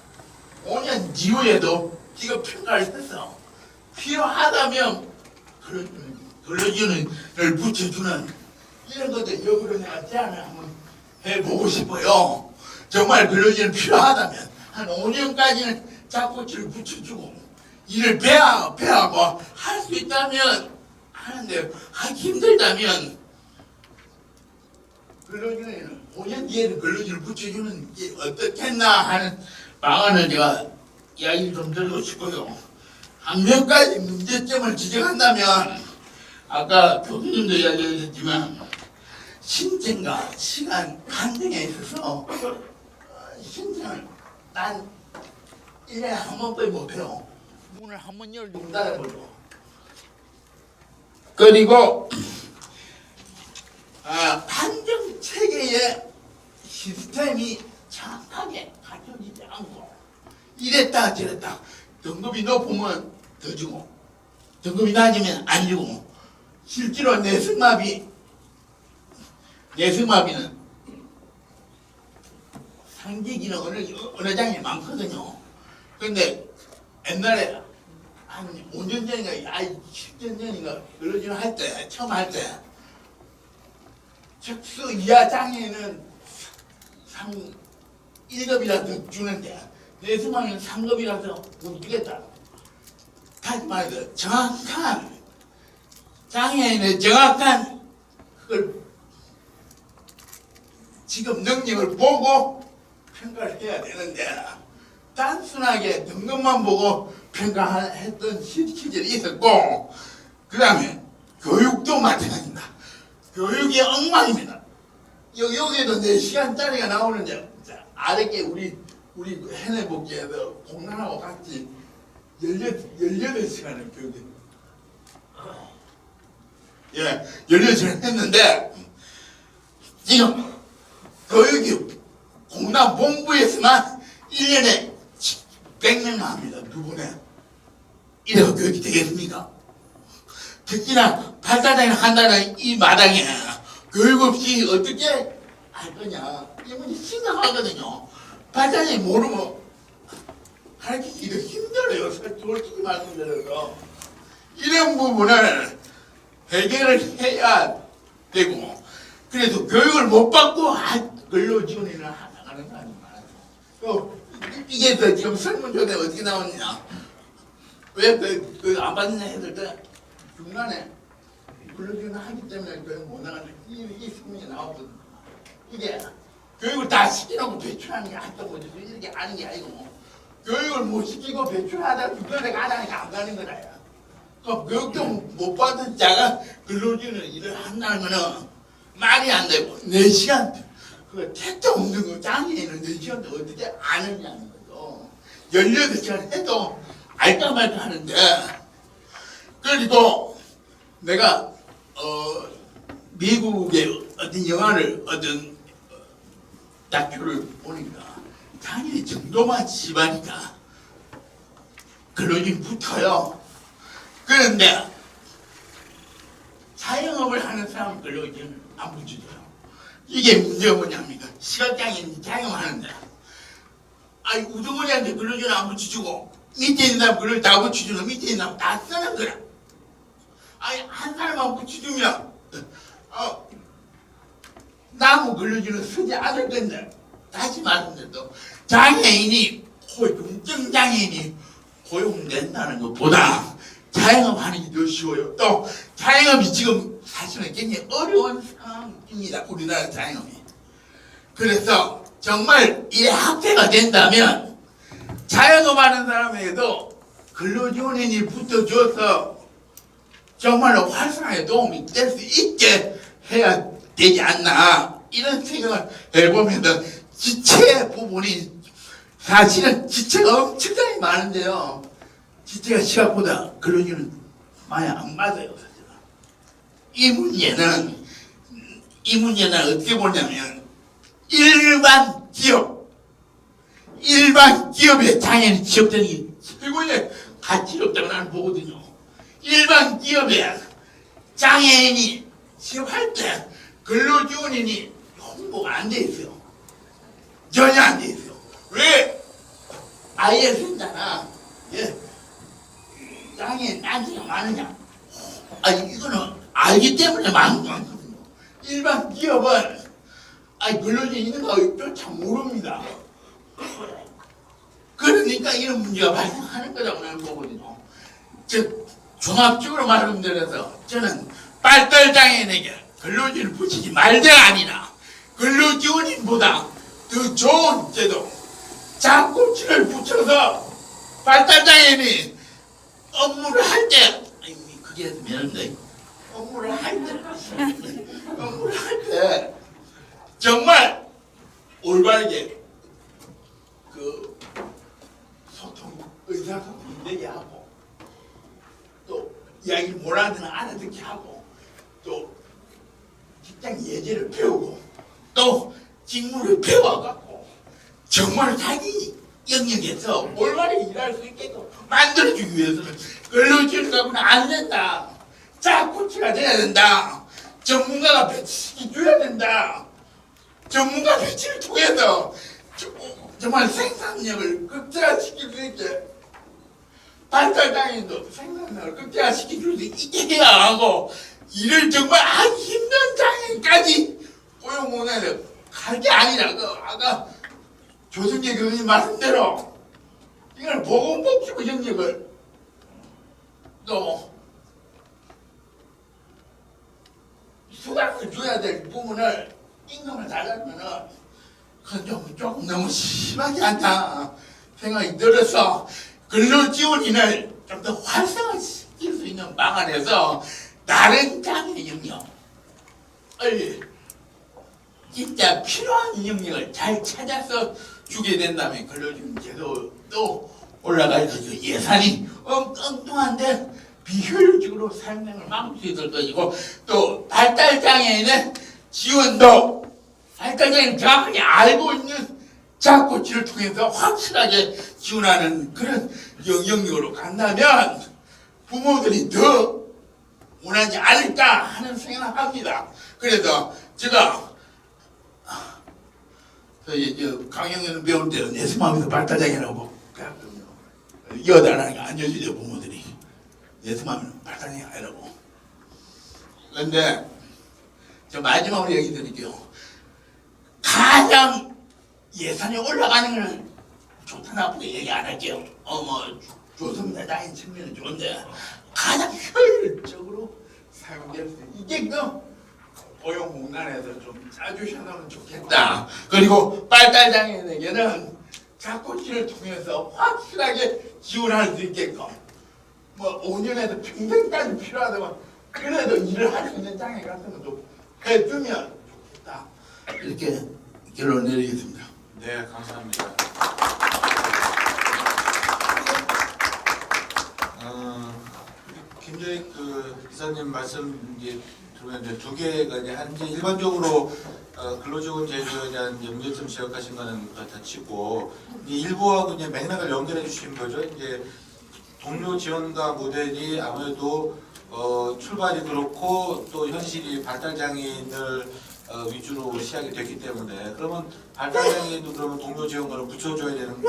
5년 이후에도 지금 평가를 해서 필요하다면 근로지원을 붙여주는 이런 것들 역으로 내가 제안을 한번 해보고 싶어요. 정말 근로지원 필요하다면 한 5년까지는 짝꽃을 붙여주고 일을 배하고 할 수 있다면 하는데 하기 힘들다면 근로지원에는 5년 뒤에는 근로지원을 붙여주는 게 어떻겠나 하는 방안을 제가 이야기를 좀 드리고 싶고요. 한 몇 가지 문제점을 지적한다면 아까 교수님도 이야기하셨지만 신청과 시간 간등에 있어서 신청을 난 1년에 한 번밖에 못해요. 문을 한 번 열고 닫아버리고 그리고 판정 체계의 시스템이 정확하게 갖춰지지 않고 이랬다 저랬다 등급이 높으면 더 주고 등급이 낮으면 안 주고 실제로 내승마비는 상기기는 어느 장에 많거든요. 근데 옛날에 한 5년 전인가 10년 전인가 근로지원 할 때 처음 할 때 특수 이하 장애는 1급이라도 주는데 내수만은 3급이라서 못 주겠다. 다시 말해서 정확한 장애인의 정확한 그걸 지금 능력을 보고 평가를 해야 되는데 단순하게 등급만 보고 평가했던 시절이 있었고 그 다음에 교육도 마찬가지입니다. 교육이 엉망입니다. 여기에도 4시간짜리가 나오는데 아랫게 우리 해내복지에서 공단하고 같이 18시간을 교육했어요. 18시간 했는데 지금 교육이 공단 본부에서만 1년에 100명 합니다. 두 분에. 이래서 교육이 되겠습니까? 특히나 발달장애 한다는 이 마당에 교육 없이 어떻게 할 거냐. 이 문제 심각하거든요. 발달장애 모르면 가르치기도 힘들어요. 솔직히 말씀드려서. 이런 부분을 해결을 해야 되고, 그래도 교육을 못 받고 근로지원을 나가는 사람이 많아요. 또 이게 지금 설문조사에 어떻게 나오느냐. 왜 안 받느냐 했을 때 중간에 근로지원을 하기 때문에 교육 못 나가는 이 설문이 나왔거든요. 이게 교육을 다 시키라고 배출하는 게 아니고 이렇게 아는 게 아니고 교육을 못 시키고 배출하다 중간에 가다니까 안 가는 거다. 교육도 못 받은 자가 근로지원을 일을 한다는 거는 말이 안 되고 4시간 그 택도 없는 거 장애인은 4시간도 어떻게 아느냐는 거죠. 18시간 해도 알까 말까 하는데 그래도 내가 미국의 어떤 영화를 어떤 다큐를 보니까 장애인 정도만 집하니까 근로지원 붙어요. 그런데 자영업을 하는 사람은 근로지원을 안 붙여줘요. 이게 문제가 뭐냐니까 시각장애인이 자영업하는데 우두머리한테 근로지원 안 붙여주고 밑에 있는 사람 근로지원 다 붙여주는 밑에 있는 사람 다 쓰는 거야. 한 사람만 붙여주면 나무 근로지원은 쓰지 않을 건데 다시 말씀드려도 장애인이 중증장애인이 고용된다는 것보다 자영업 하는 게 더 쉬워요. 또 자영업이 지금 사실은 굉장히 어려운 상황입니다. 우리나라 자영업이. 그래서 정말 이 학대가 된다면 자영업하는 사람에게도 근로지원인이 붙어줘서 정말로 활성화에 도움이 될 수 있게 해야 되지 않나 이런 생각을 해보면서 지체 부분이 사실은 지체가 엄청나게 많은데요. 지체가 시각보다 근로지원은 많이 안 맞아요. 사실은. 이 문제는 어떻게 보냐면 일반 기업의 장애인 취업되는 게 최고의 가치가 없다고 나는 보거든요. 일반 기업에 장애인이 취업할 때 근로지원인이 홍보가 안 돼 있어요. 전혀 안 돼 있어요. 왜? 아예 쓴다나 장애인 난지가 많으냐? 아니 이거는 알기 때문에 많은 거거든요. 일반 기업은 근로지원이 있는 거조차 모릅니다. 그러니까 이런 문제가 발생하는 거라고 나는 보거든요. 즉 종합적으로 말씀드려서 저는 발달장애인에게 근로지원을 붙이지 말자가 아니라 근로지원인보다 더 좋은 제도 장코치를 붙여서 발달장애인이 업무를 할 때 그게 되는데 업무를 할 때 정말 올바르게 그 의사소통 되게 하고 또 이야기 못 알아듣게 하고 또 직장 예제를 배우고 또 직무를 배워갖고 정말 자기 영역에서 올바르게 일할 수 있게끔 만들어주기 위해서는 근로지원 가고는 안 된다. 자코치가 돼야 된다. 전문가가 배치시켜줘야 된다. 전문가 배치를 통해서 정말 생산력을 극대화시킬 수 있게 발달장애인도 생산력을 극대화시킬 수 있게 해야 하고 이를 정말 아주 힘든 장애인까지 고용문화를 갈 게 아니라 아까 조승재 교수님 말씀대로 이걸 보건복지부 영역을 또 수당을 줘야 될 부분을 임금을 달라면은 그건 조금 너무 심하지 않다 생각이 들어서 근로지원인을 좀 더 활성화시킬 수 있는 방안에서 다른 장애 영역을 진짜 필요한 영역을 잘 찾아서 주게 된다면 근로지원 제도도 올라갈 것이고 예산이 엉뚱한데 비효율적으로 사용을 막을 수 있을 것이고 또 발달장애인의 지원도 발달장애인 정확하게 알고 있는 자코치를 통해서 확실하게 지원하는 그런 영역으로 간다면 부모들이 더 원하지 않을까 하는 생각을 합니다. 그래서 제가 강영현 배울 때는 내 스마트에서 발달장애라고 이어달라는 게 안 여주죠 부모들이. 내 스마트는 발달장애 아니라고. 그런데 저 마지막으로 얘기 드릴게요. 가장 예산이 올라가는 거는 좋다 나쁘게 얘기 안 할게요. 좋습니다. 장애인 측면은 좋은데 가장 효율적으로 사용될 수 있게끔 고용공단에서 좀 짜주셔면 좋겠다. 그리고 발달장애인에게는 자코치를 통해서 확실하게 지원할 수 있게끔 5년에서 평생까지 필요하다면 그래도 일을 할 수 있는 장애 같은 것도 해주면 좋겠다. 이렇게 결론을 내리겠습니다. 네, 감사합니다. 김재익 기사님 말씀 들으면 이제 두 개가 이제 일반적으로 근로지원 제도에 대한 문제점 지적하신 거는 다 치고 일부하고 이제 맥락을 연결해 주신 거죠. 이제 동료 지원과 모델이 아무래도 출발이 그렇고 또 현실이 발달장애인을 위주로 시작이 됐기 때문에 그러면 발달장애인도 그러면 동료 지원과를 붙여줘야 되는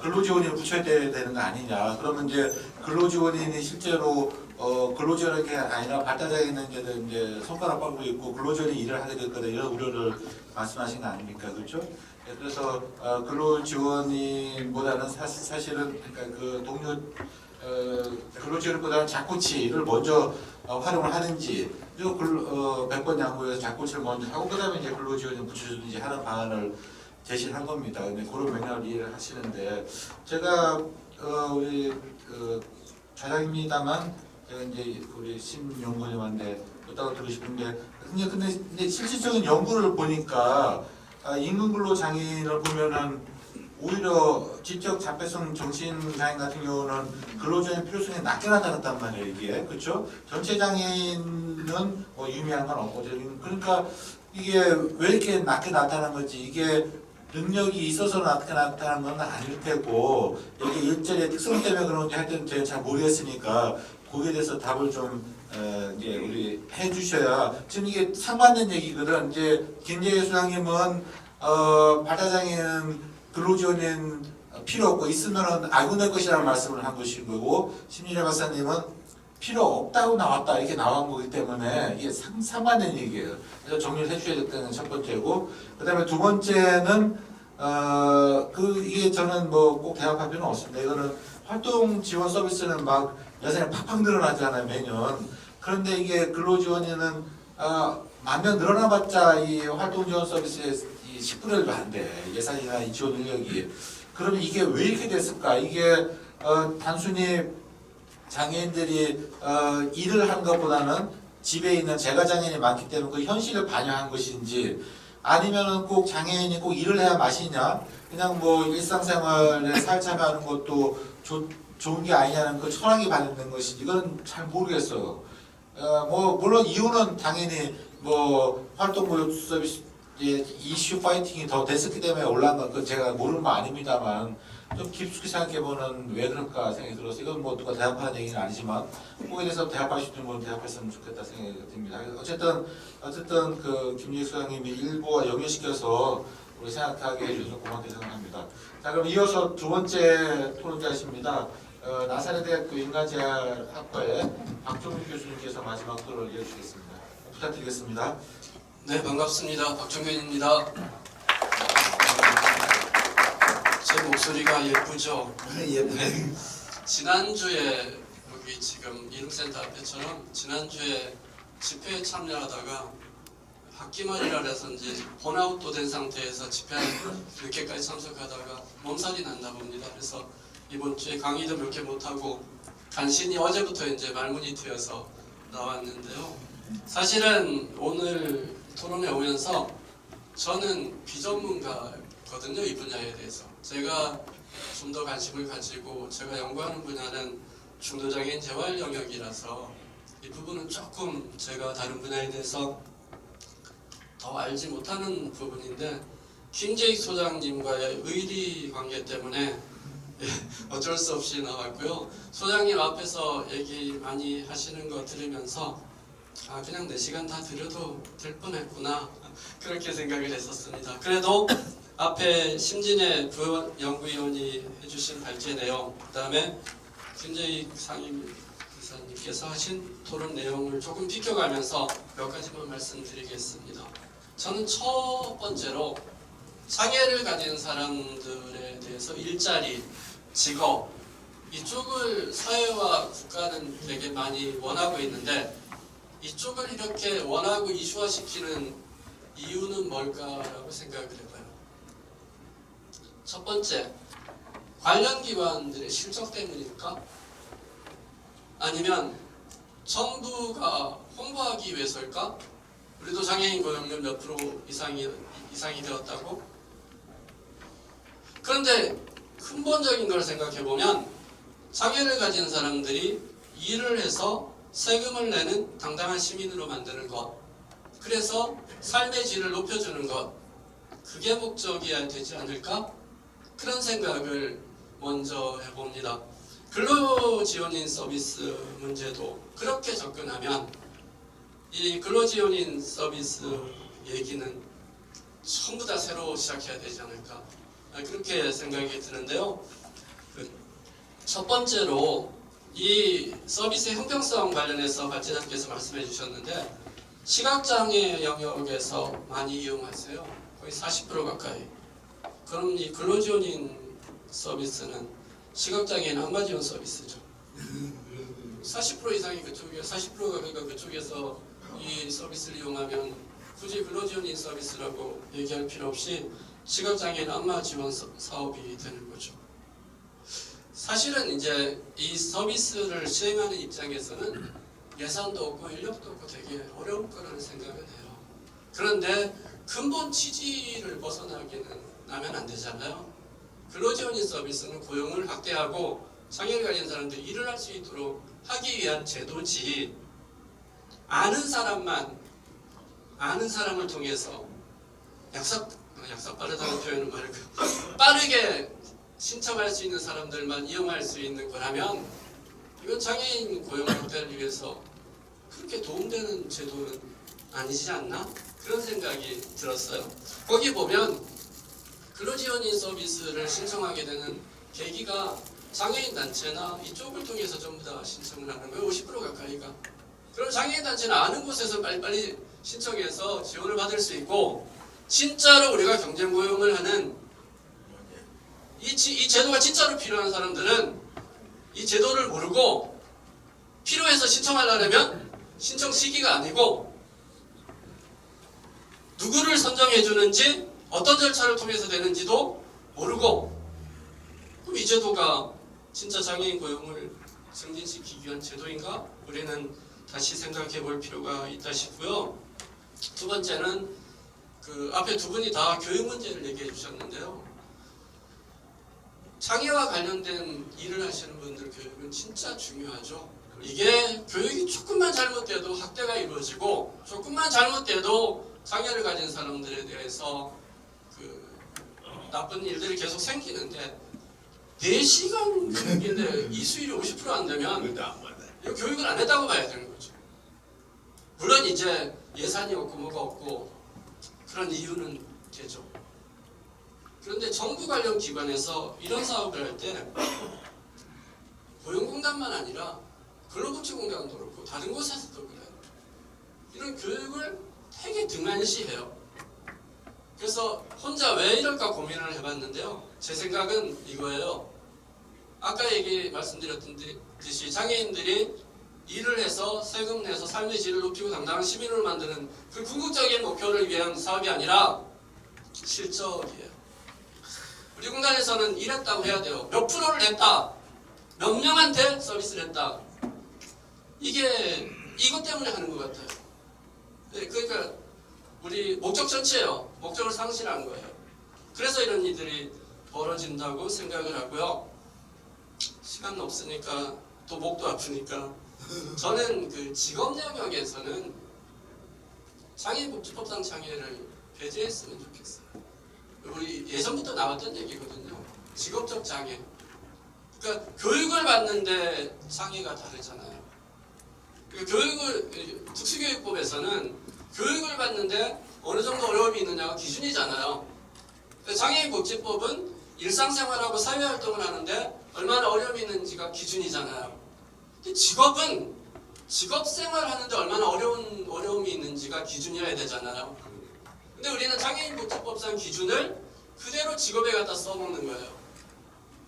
근로지원인을 붙여야 되는 거 아니냐. 그러면 이제 근로지원인이 실제로 근로지원이 아니라 발달장애인은 이제 손가락 뻗고 있고 근로지원이 일을 하게 될 거다 이런 우려를 말씀하신 거 아닙니까, 그렇죠? 그래서 근로지원인보다는 사실은 그러니까 그 동료 근로지원보다는 작고치를 먼저 활용을 하는지, 그리고 100번 양보해서 작고치를 먼저 하고 그다음에 이제 근로지원을 붙여주든지 하는 방안을 제시를 한 겁니다. 근데 그런 맥락을 이해를 하시는데 제가 우리 좌장입니다만 제가 이제 우리 심연구원님한테 부탁을 드리고 싶은데 근데 실질적인 연구를 보니까 임금 근로 장애인을 보면은 오히려 지적 자폐성 정신장애인 같은 경우는 근로지원의 필요성이 낮게 나타났단 말이에요. 이게 그렇죠? 전체 장애인은 뭐 유의미한 건 없고 그러니까 이게 왜 이렇게 낮게 나타난 건지 이게 능력이 있어서 낮게 나타난 건 아닐 테고 이게 일자리의 특성 때문에 그런지 하여튼 제가 잘 모르겠으니까 거기에 대해서 답을 좀 이제 우리 해주셔야 지금 이게 상반된 얘기거든. 이제 김재희 수장님은 발달장애인 근로지원은 필요 없고 있으면은 알고 낼 것이라는 말씀을 한 것인 거고 심리래 박사님은 필요 없다고 나왔다 이렇게 나온 거기 때문에 이게 상반된 얘기예요. 그래서 정리를 해주셔야 됐다는 첫 번째고 그다음에 두 번째는 이게 저는 뭐 꼭 대답할 필요는 없습니다. 이거는 활동 지원 서비스는 막 예산이 팍팍 늘어나잖아요 매년. 그런데 이게 근로지원에는 만년 늘어나봤자 이 활동 지원 서비스의 10분의 1도 안 돼. 예산이나 이 지원 능력이. 그러면 이게 왜 이렇게 됐을까? 이게 단순히 장애인들이 일을 한 것보다는 집에 있는 재가 장애인이 많기 때문에 그 현실을 반영한 것인지 아니면은 꼭 장애인이 꼭 일을 해야 맛이냐? 그냥 뭐 일상생활에 살참여하는 것도 좋은 게 아니냐는 그 철학이 반영된 것인지 이건 잘 모르겠어요. 뭐 물론 이유는 당연히 뭐 활동보육 서비스 이슈 파이팅이 더 됐었기 때문에 올라간 건 제가 모르는 거 아닙니다만 좀 깊숙이 생각해보는 왜 그럴까 생각이 들어서 이건 뭐 누가 대답하는 얘기는 아니지만 거기에 대해서 대답할 수 있는 분은 대답했으면 좋겠다 생각이 듭니다. 어쨌든 그 김재희 수장님이 일부와 연결시켜서 우리 생각하게 해주셔서 고맙게 생각합니다. 자 그럼 이어서 두 번째 토론자이십니다. 나사렛대학교 인간재활학과의 박종규 교수님께서 마지막 토론을 이어주시겠습니다. 부탁드리겠습니다. 네, 반갑습니다. 박정현입니다. 제 목소리가 예쁘죠? 예쁘네. 지난주에 여기 지금 이릉센터 앞에처럼 지난주에 집회에 참여하다가 학기말이라 해서인지 번아웃도 된 상태에서 집회에 늦게까지 참석하다가 몸살이 났나 봅니다. 그래서 이번 주에 강의도 몇 개 못하고 간신히 어제부터 이제 말문이 트여서 나왔는데요. 사실은 오늘 토론에 오면서 저는 비전문가거든요. 이 분야에 대해서. 제가 좀 더 관심을 가지고 제가 연구하는 분야는 중도장애인 재활 영역이라서 이 부분은 조금 제가 다른 분야에 대해서 더 알지 못하는 부분인데 김재익 소장님과의 의리 관계 때문에 어쩔 수 없이 나왔고요. 소장님 앞에서 얘기 많이 하시는 거 들으면서 그냥 4시간 다 들어도 될 뻔했구나 그렇게 생각을 했었습니다. 그래도 앞에 심진애 부연구위원이 해주신 발제 내용 그 다음에 김재익 상임이사님께서 하신 토론 내용을 조금 비껴가면서 몇 가지만 말씀드리겠습니다. 저는 첫 번째로 장애를 가진 사람들에 대해서 일자리, 직업 이쪽을 사회와 국가는 되게 많이 원하고 있는데 이쪽을 이렇게 원하고 이슈화시키는 이유는 뭘까라고 생각을 해봐요. 첫 번째, 관련 기관들의 실적 때문일까? 아니면 정부가 홍보하기 위해서일까? 우리도 장애인 고용률 몇 프로 이상이 되었다고? 그런데 근본적인 걸 생각해보면 장애를 가진 사람들이 일을 해서 세금을 내는 당당한 시민으로 만드는 것, 그래서 삶의 질을 높여주는 것, 그게 목적이어야 되지 않을까? 그런 생각을 먼저 해봅니다. 근로지원인 서비스 문제도 그렇게 접근하면 이 근로지원인 서비스 얘기는 전부 다 새로 시작해야 되지 않을까? 그렇게 생각이 드는데요. 첫 번째로 이 서비스의 형평성 관련해서 발제자님께서 말씀해 주셨는데 시각장애 영역에서 많이 이용하세요. 거의 40% 가까이. 그럼 이 근로지원인 서비스는 시각장애인 한마지원 서비스죠. 40% 이상이 그쪽에 40%가 그러니까 그쪽에서 이 서비스를 이용하면 굳이 근로지원인 서비스라고 얘기할 필요 없이 시각장애인 안마 지원 사업이 되는 거죠. 사실은 이제 이 서비스를 시행하는 입장에서는 예산도 없고 인력도 없고 되게 어려울 거라는 생각을 해요. 그런데 근본 취지를 벗어나면 안 되잖아요. 근로지원인 서비스는 고용을 확대하고 장애를 가진 사람들이 일을 할 수 있도록 하기 위한 제도지, 아는 사람을 통해서 약삭 빠르다는 표현은 말고 빠르게 신청할 수 있는 사람들만 이용할 수 있는 거라면 이건 장애인 고용 확대를 위해서 그렇게 도움되는 제도는 아니지 않나? 그런 생각이 들었어요. 거기 보면 근로지원인 서비스를 신청하게 되는 계기가 장애인 단체나 이쪽을 통해서 전부 다 신청을 하는 거예요. 50% 가까이가. 그럼 장애인 단체는 아는 곳에서 빨리빨리 신청해서 지원을 받을 수 있고, 진짜로 우리가 경쟁 고용을 하는 이 제도가 진짜로 필요한 사람들은 이 제도를 모르고 필요해서 신청하려면 신청 시기가 아니고 누구를 선정해 주는지 어떤 절차를 통해서 되는지도 모르고, 그럼 이 제도가 진짜 장애인 고용을 증진시키기 위한 제도인가? 우리는 다시 생각해 볼 필요가 있다 싶고요. 두 번째는 그 앞에 두 분이 다 교육 문제를 얘기해 주셨는데요. 장애와 관련된 일을 하시는 분들 교육은 진짜 중요하죠. 이게 교육이 조금만 잘못돼도 학대가 이루어지고, 조금만 잘못돼도 장애를 가진 사람들에 대해서 그 나쁜 일들이 계속 생기는데, 4시간 교육인데 이수율이 50% 안 되면 그것도 안 받아요. 이거 교육을 안 했다고 봐야 되는 거죠. 물론 이제 예산이 없고 뭐가 없고 그런 이유는 되죠. 그런데 정부 관련 기관에서 이런 사업을 할 때 고용공단만 아니라 근로복지공단도 그렇고 다른 곳에서도 그래요. 이런 교육을 되게 등한시해요. 그래서 혼자 왜 이럴까 고민을 해봤는데요. 제 생각은 이거예요. 아까 말씀드렸듯이 장애인들이 일을 해서 세금 내서 삶의 질을 높이고 당당한 시민으로 만드는 그 궁극적인 목표를 위한 사업이 아니라 실적이에요. 우리 공단에서는 이랬다고 해야 돼요. 몇 프로를 냈다. 몇 명한테 서비스를 했다. 이게 이것 때문에 하는 것 같아요. 네, 그러니까 우리 목적 전체예요. 목적을 상실한 거예요. 그래서 이런 일들이 벌어진다고 생각을 하고요. 시간 없으니까 또 목도 아프니까 저는 그 직업 영역에서는 장애인복지법상 장애를 배제했으면 좋겠어요. 우리 예전부터 나왔던 얘기거든요. 직업적 장애. 그러니까 교육을 받는데 장애가 다르잖아요. 그러니까 특수교육법에서는 교육을 받는데 어느 정도 어려움이 있느냐가 기준이잖아요. 장애인복지법은 일상생활하고 사회활동을 하는데 얼마나 어려움이 있는지가 기준이잖아요. 근데 직업은 직업생활 하는데 얼마나 어려움이 있는지가 기준이어야 되잖아요. 근데 우리는 장애인복지법상 기준을 그대로 직업에 갖다 써먹는 거예요.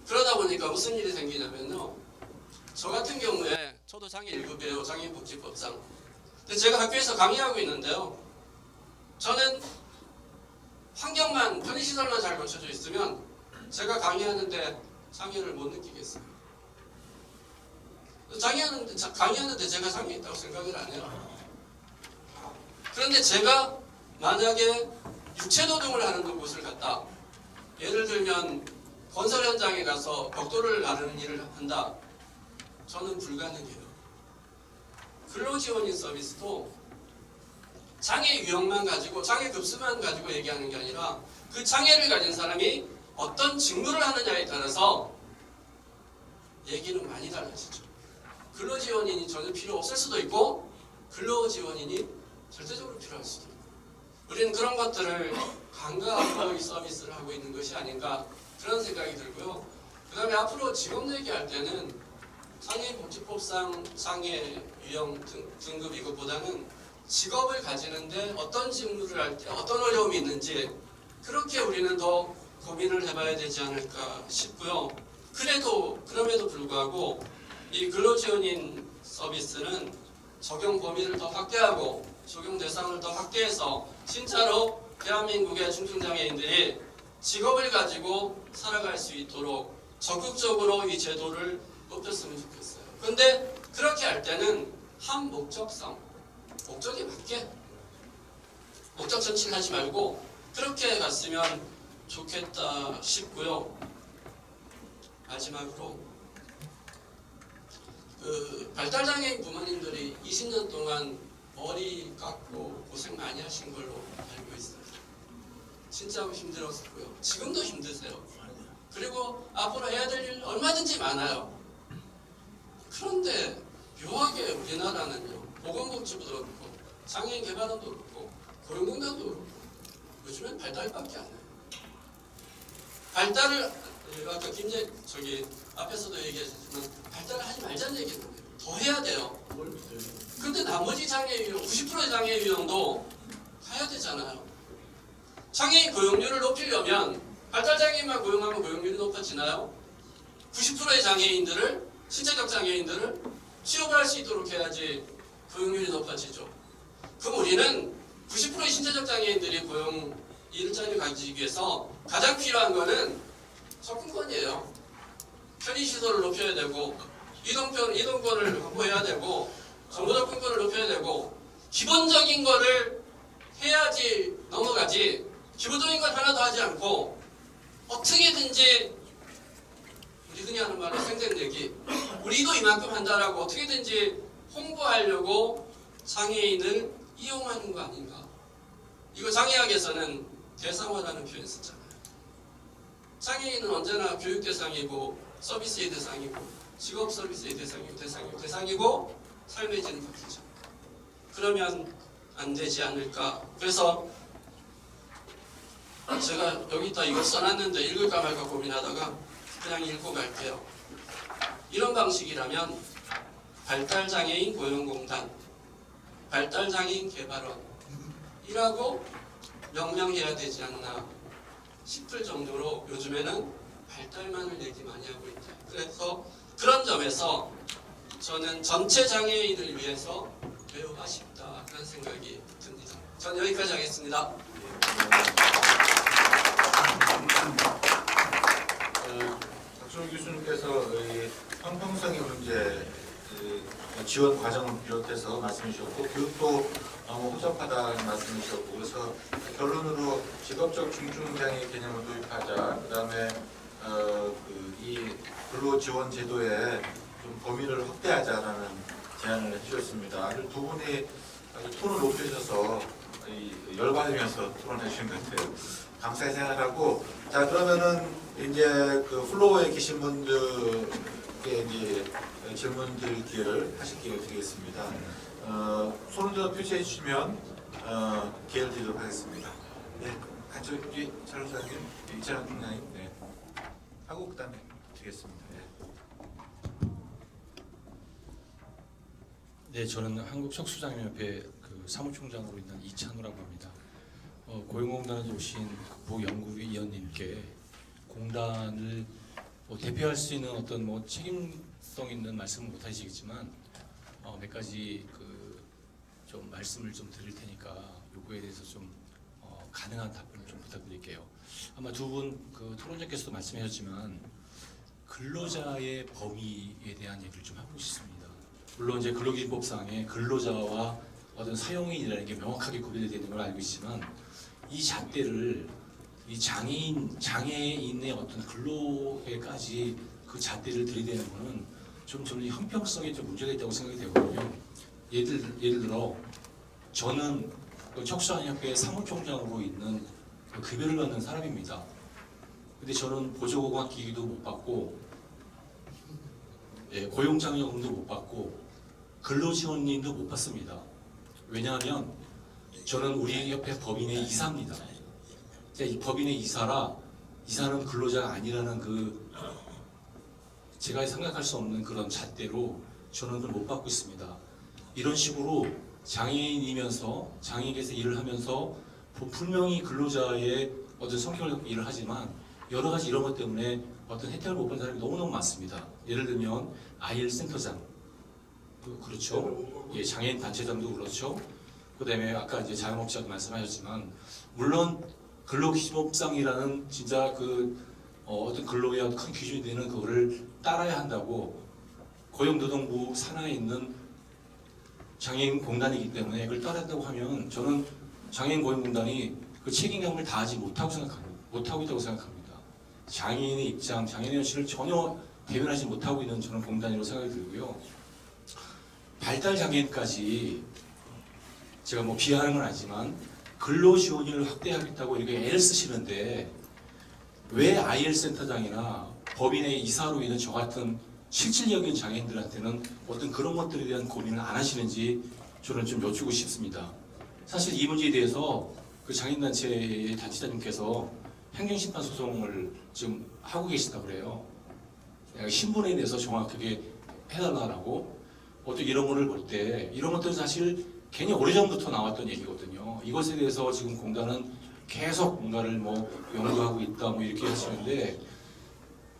그러다 보니까 무슨 일이 생기냐면요. 저 같은 경우에 저도 장애 1급이에요. 장애인복지법상. 근데 제가 학교에서 강의하고 있는데요. 저는 환경만, 편의시설만 잘 갖춰져 있으면 제가 강의하는데 장애를 못 느끼겠어요. 강의하는데 제가 장애 있다고 생각을 안 해요. 그런데 제가 만약에 육체노동을 하는 곳을 갔다. 예를 들면 건설 현장에 가서 벽돌을 나르는 일을 한다. 저는 불가능해요. 근로지원인 서비스도 장애 유형만 가지고, 장애 급수만 가지고 얘기하는 게 아니라 그 장애를 가진 사람이 어떤 직무를 하느냐에 따라서 얘기는 많이 달라지죠. 근로지원인이 전혀 필요 없을 수도 있고 근로지원인이 절대적으로 필요할 수도 있고, 우리는 그런 것들을 간과하고 이 서비스를 하고 있는 것이 아닌가 그런 생각이 들고요. 그 다음에 앞으로 직업 얘기할 때는 장애인복지법상 장애 유형 등급 이것보다는 직업을 가지는데 어떤 직무를 할 때 어떤 어려움이 있는지 그렇게 우리는 더 고민을 해봐야 되지 않을까 싶고요. 그럼에도 불구하고 이 근로지원인 서비스는 적용 범위를 더 확대하고 적용 대상을 더 확대해서 진짜로 대한민국의 중증장애인들이 직업을 가지고 살아갈 수 있도록 적극적으로 이 제도를 높였으면 좋겠어요. 근데 그렇게 할 때는 한 목적성, 목적에 맞게 목적 전치를 하지 말고 그렇게 갔으면 좋겠다 싶고요. 마지막으로 발달장애인 부모님들이 20년 동안 머리 깎고 고생 많이 하신 걸로 알고 있어요. 진짜 힘들었고요. 지금도 힘드세요. 그리고 앞으로 해야 될 일 얼마든지 많아요. 그런데 묘하게 우리나라는요. 보건복지부도 그렇고 장애인 개발원도 그렇고 고용공단도 그렇고 요즘엔 발달밖에 안 해요. 발달을 아까 앞에서도 얘기하셨지만 발달을 하지 말자는 얘기는 더 해야 돼요. 근데 나머지 장애 유형 90%의 장애 유형도 가야 되잖아요. 장애인 고용률을 높이려면 발달장애인만 고용하면 고용률이 높아지나요? 90%의 장애인들을 신체적 장애인들을 취업을 할 수 있도록 해야지 고용률이 높아지죠. 그럼 우리는 90%의 신체적 장애인들이 고용 일자리를 가지기 위해서 가장 필요한 거는 접근권이에요. 편의시설을 높여야 되고 이동권을 확보해야 되고 정보 접근권을 높여야 되고 기본적인 거를 해야지 넘어가지 기본적인 걸 하나도 하지 않고 어떻게든지 우리 흔히 하는 말로 생색내기 우리도 이만큼 한다라고 어떻게든지 홍보하려고 장애인을 이용하는 거 아닌가. 이거 장애학에서는 대상화라는 표현 쓰잖아요. 장애인은 언제나 교육 대상이고 서비스의 대상이고 직업 서비스의 대상이고 삶의 질은 바뀌죠. 그러면 안 되지 않을까. 그래서 제가 여기다 이거 써놨는데 읽을까 말까 고민하다가 그냥 읽고 갈게요. 이런 방식이라면 발달장애인 고용공단, 발달장애인 개발원이라고 명명해야 되지 않나 싶을 정도로 요즘에는 발달만을 얘기 많이 하고 있다. 그래서 그런 점에서 저는 전체 장애인을 위해서 매우 아쉽다 그런 생각이 듭니다. 저는 여기까지 하겠습니다. 박준호 교수님께서 형평성의 문제 지원 과정을 비롯해서 말씀해 주셨고 교육도 너무 허접하다는 말씀해 주셨고 그래서 결론으로 직업적 중증장애 개념을 도입하자. 그다음에 이 근로지원 제도의 좀 범위를 확대하자라는 제안을 해주셨습니다. 아주 두 분이 아주 톤을 높여주셔서 열받으면서 토론해 주신 것 같아요. 감사히 생각하고 자 그러면은 이제 그 플로어에 계신 분들께 이제 질문들 기회를 하실 기회를 드리겠습니다. 손을 들어 표시해 주시면 기회를 드리도록 하겠습니다. 네, 안쪽 뒤에 차로사님, 이찬원 팀장님, 네, 하고 그다음에 드리겠습니다. 네, 저는 한국척수장애인협회 그 사무총장으로 있는 이찬우라고 합니다. 고용공단에서 오신 부연구위원님께 공단을 대표할 수 있는 어떤 책임성 있는 말씀은 못 하시겠지만 몇 가지 좀 말씀을 좀 드릴 테니까 요구에 대해서 좀 가능한 답변을 좀 부탁드릴게요. 아마 두 분 토론자께서도 말씀하셨지만 근로자의 범위에 대한 얘기를 좀 하고 싶습니다. 물론 이제 근로기준법상에 근로자와 어떤 사용인이라는 게 명확하게 구별되어 있는 걸 알고 있지만 이 잣대를 이 장애인의 어떤 근로에까지 그 잣대를 들이대는 거는 좀 저는 형평성에 좀 문제가 있다고 생각이 되거든요. 예를 들어 저는 척수장애인협회 사무총장으로 있는 급여를 받는 사람입니다. 근데 저는 보조고용기기도 못 받고 고용장려금도 못 받고 근로지원금도 못 받습니다. 왜냐하면 저는 우리 협회 법인의 이사입니다. 이 법인의 이사는 근로자가 아니라는 제가 생각할 수 없는 그런 잣대로 저는 그걸 못 받고 있습니다. 이런 식으로 장애인이면서 장애인에서 일을 하면서 분명히 근로자의 어떤 성격을 갖고 일을 하지만 여러 가지 이런 것 때문에 어떤 혜택을 못 받는 사람이 너무너무 많습니다. 예를 들면 IL 센터장, 그렇죠. 예, 장애인 단체장도 그렇죠. 그다음에 아까 이제 자영업자도 말씀하셨지만 물론 근로기준법상이라는 진짜 어떤 근로의 큰 기준이 되는 그거를 따라야 한다고 고용노동부 산하에 있는 장애인 공단이기 때문에 그걸 따라야 한다고 하면 저는 장애인 고용공단이 그 책임감을 다하지 못하고 있다고 생각합니다. 장애인의 입장, 장애인의 현실을 전혀 대변하지 못하고 있는 저는 공단이라고 생각이 들고요. 발달 장애인까지 제가 뭐 비하하는 건 아니지만 근로 지원을 확대하겠다고 이렇게 애를 쓰시는데 왜 IL 센터장이나 법인의 이사로 있는 저 같은 실질적인 장애인들한테는 어떤 그런 것들에 대한 고민을 안 하시는지 저는 좀 여쭈고 싶습니다. 사실 이 문제에 대해서 그 장애인단체의 단체장님께서 행정심판 소송을 지금 하고 계시다고 그래요. 신분에 대해서 정확하게 해달라고 어떤 이런 거를 볼 때 이런 것들은 사실 괜히 오래전부터 나왔던 얘기거든요. 이것에 대해서 지금 공단은 계속 뭔가를 뭐 연구하고 있다 뭐 이렇게 하시는데